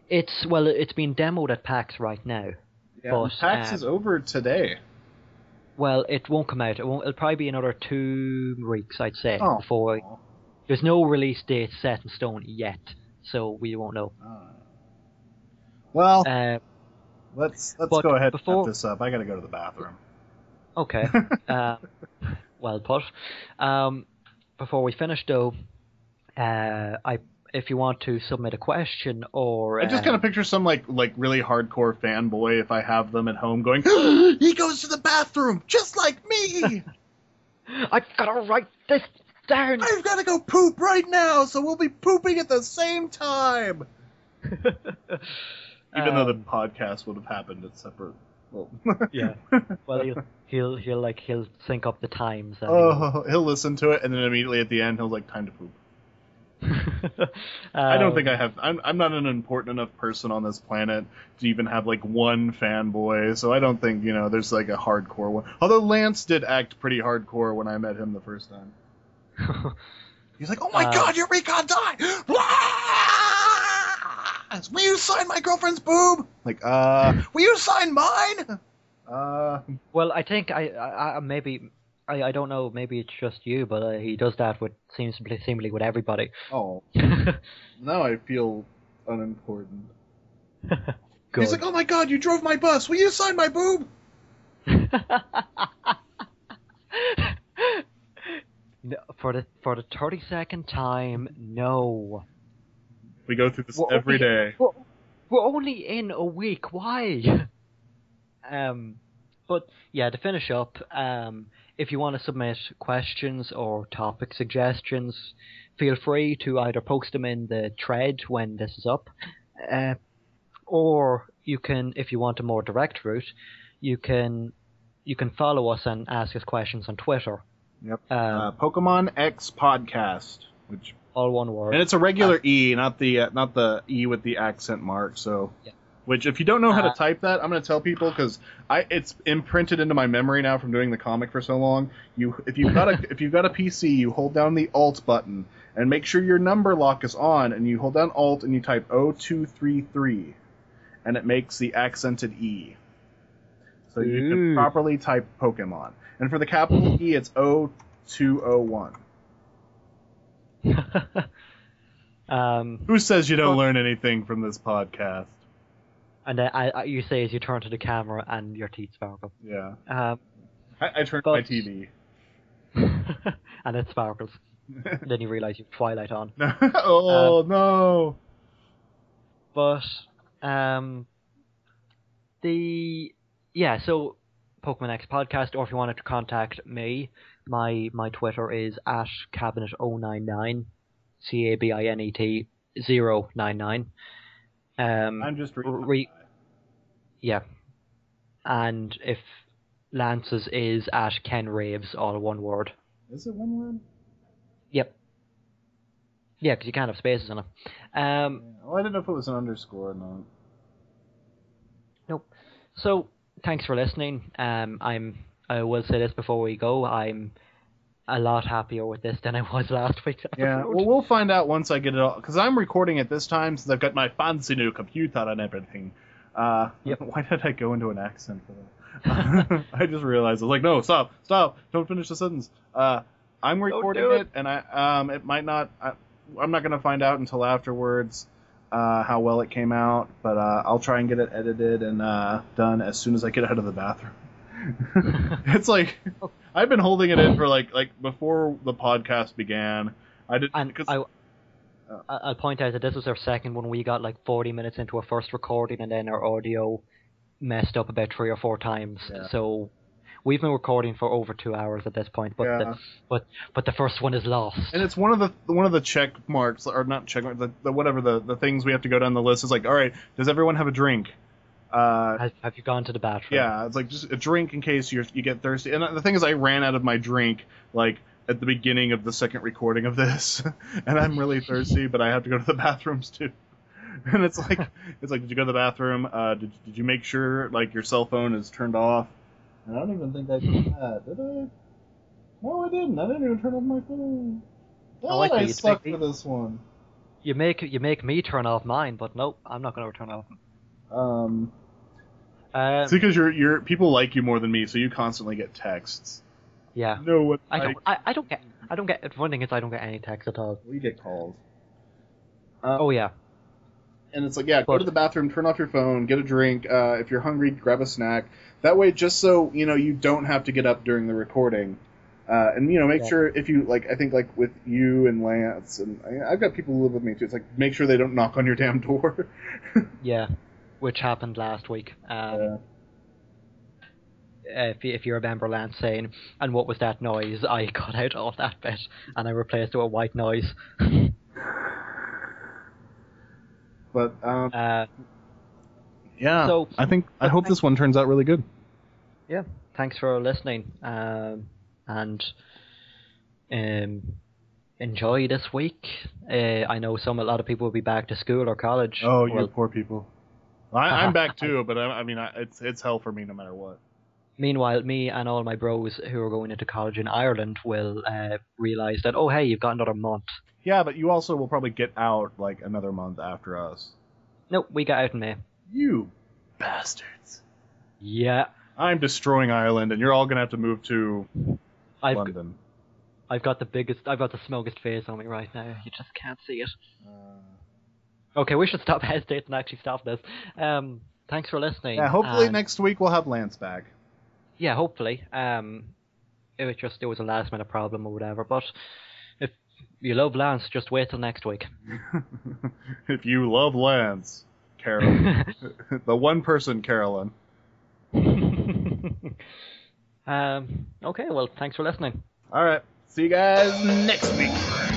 S1: it's been demoed at PAX right now.
S2: Yeah,
S1: but
S2: PAX is over today.
S1: Well, it won't come out. It'll probably be another 2 weeks, I'd say,
S2: Oh.
S1: before. There's no release date set in stone yet, so we won't know.
S2: Well, let's go ahead and wrap this up. I gotta go to the bathroom.
S1: Okay. Well put. Before we finish, though, if you want to submit a question or
S2: I just kind of picture some like really hardcore fanboy, if I have them at home, going, "He goes to the bathroom just like me.
S1: I've got to write this down.
S2: I've got to go poop right now, so we'll be pooping at the same time." Even though the podcast would have happened at separate. Well,
S1: yeah. Well, he'll sync up the times.
S2: And he'll listen to it, and then immediately at the end, he'll like, time to poop. I don't think I have. I'm not an important enough person on this planet to even have like one fanboy, so I don't think there's like a hardcore one. Although Lance did act pretty hardcore when I met him the first time. He's like, "Oh my God, your Recon died! Will you sign my girlfriend's boob?" Like, will you sign mine?
S1: Well, I think I maybe. I don't know, maybe it's just you, but he does that seemingly with everybody.
S2: Oh. Now I feel unimportant.
S1: Good.
S2: He's like, oh my god, you drove my bus! Will you sign my boob?
S1: No, for the 32nd time, no.
S2: We go through this every day.
S1: We're only in a week. Why? But yeah, to finish up, if you want to submit questions or topic suggestions, feel free to either post them in the thread when this is up, or you can, if you want a more direct route, you can follow us and ask us questions on Twitter.
S2: Yep. Pokemon X Podcast, which
S1: all one word.
S2: and it's a regular E, not the E with the accent mark. So,
S1: yeah.
S2: Which if you don't know how to type that, I'm going to tell people because it's imprinted into my memory now from doing the comic for so long. If you've got a PC, you hold down the Alt button and make sure your number lock is on, and you hold down Alt and you type 0233, and it makes the accented E. So you can properly type Pokemon. And for the capital E, it's 0201. Who says you don't learn anything from this podcast?
S1: And you say as you turn to the camera and your teeth sparkle.
S2: Yeah. I turned my TV.
S1: And it sparkles. Then you realize you've Twilight on.
S2: No.
S1: But so Pokemon X Podcast, or if you wanted to contact me, my Twitter is at Cabinet099, CABINET 099.
S2: I'm just reading.
S1: Yeah. And if Lance's is at Ken Raves, all one word.
S2: Is it one word?
S1: Yep. Yeah, because you can't have spaces in it.
S2: Well, I didn't know if it was an underscore or not.
S1: Nope. So, thanks for listening. I will say this before we go. I'm a lot happier with this than I was last week's episode.
S2: Yeah, well, we'll find out once I get it all, because I'm recording it this time since I've got my fancy new computer and everything.
S1: Yep.
S2: Why did I go into an accent for that? I just realized I was like, no, stop, don't finish the sentence. I'm recording it, and it might not. I'm not gonna find out until afterwards how well it came out, but I'll try and get it edited and done as soon as I get out of the bathroom. It's like I've been holding it in for like before the podcast began.
S1: I'll point out that this was our second one. We got like 40 minutes into our first recording, and then our audio messed up about 3 or 4 times.
S2: Yeah.
S1: So we've been recording for over 2 hours at this point, but the first one is lost.
S2: And it's one of the check marks, or not check marks, the things we have to go down the list is like, all right, does everyone have a drink?
S1: Have you gone to the bathroom?
S2: Yeah, it's like just a drink in case you get thirsty. And the thing is, I ran out of my drink like at the beginning of the second recording of this, and I'm really thirsty, but I have to go to the bathrooms too. And it's like, did you go to the bathroom? Did you make sure like your cell phone is turned off? And I don't even think I did that, did I? No, I didn't. I didn't even turn off my phone. I suck for this one.
S1: You make me turn off mine, but nope, I'm not going to turn off.
S2: It's because your people like you more than me, so you constantly get texts.
S1: Yeah.
S2: No, what
S1: I don't get. The one thing is I don't get any texts at all.
S2: We get calls.
S1: Oh yeah.
S2: And it's like, go to the bathroom, turn off your phone, get a drink. If you're hungry, grab a snack. That way, just so you don't have to get up during the recording. And make sure if you I think with you and Lance, and I've got people who live with me too. It's like make sure they don't knock on your damn door.
S1: Yeah. Which happened last week. If you remember Lance saying, and what was that noise? I cut out all that bit and I replaced it with white noise.
S2: But yeah.
S1: So
S2: I hope this one turns out really good.
S1: Yeah. Thanks for listening. And enjoy this week. I know a lot of people will be back to school or college.
S2: Oh, you poor people. I'm back too, but it's hell for me no matter what.
S1: Meanwhile, me and all my bros who are going into college in Ireland will realize that, oh hey, you've got another month.
S2: Yeah, but you also will probably get out another month after us.
S1: Nope, we got out in May.
S2: You bastards.
S1: Yeah.
S2: I'm destroying Ireland, and you're all gonna have to move to London.
S1: I've got the smokest face on me right now. You just can't see it. Okay, we should stop hesitating and actually stop this. Thanks for listening.
S2: Yeah, hopefully
S1: and-
S2: next week we'll have Lance back.
S1: Yeah, hopefully. It was a last minute problem or whatever. But if you love Lance, just wait till next week.
S2: If you love Lance, Carolyn. The one person, Carolyn.
S1: Okay, well, thanks for listening.
S2: All right. See you guys next week.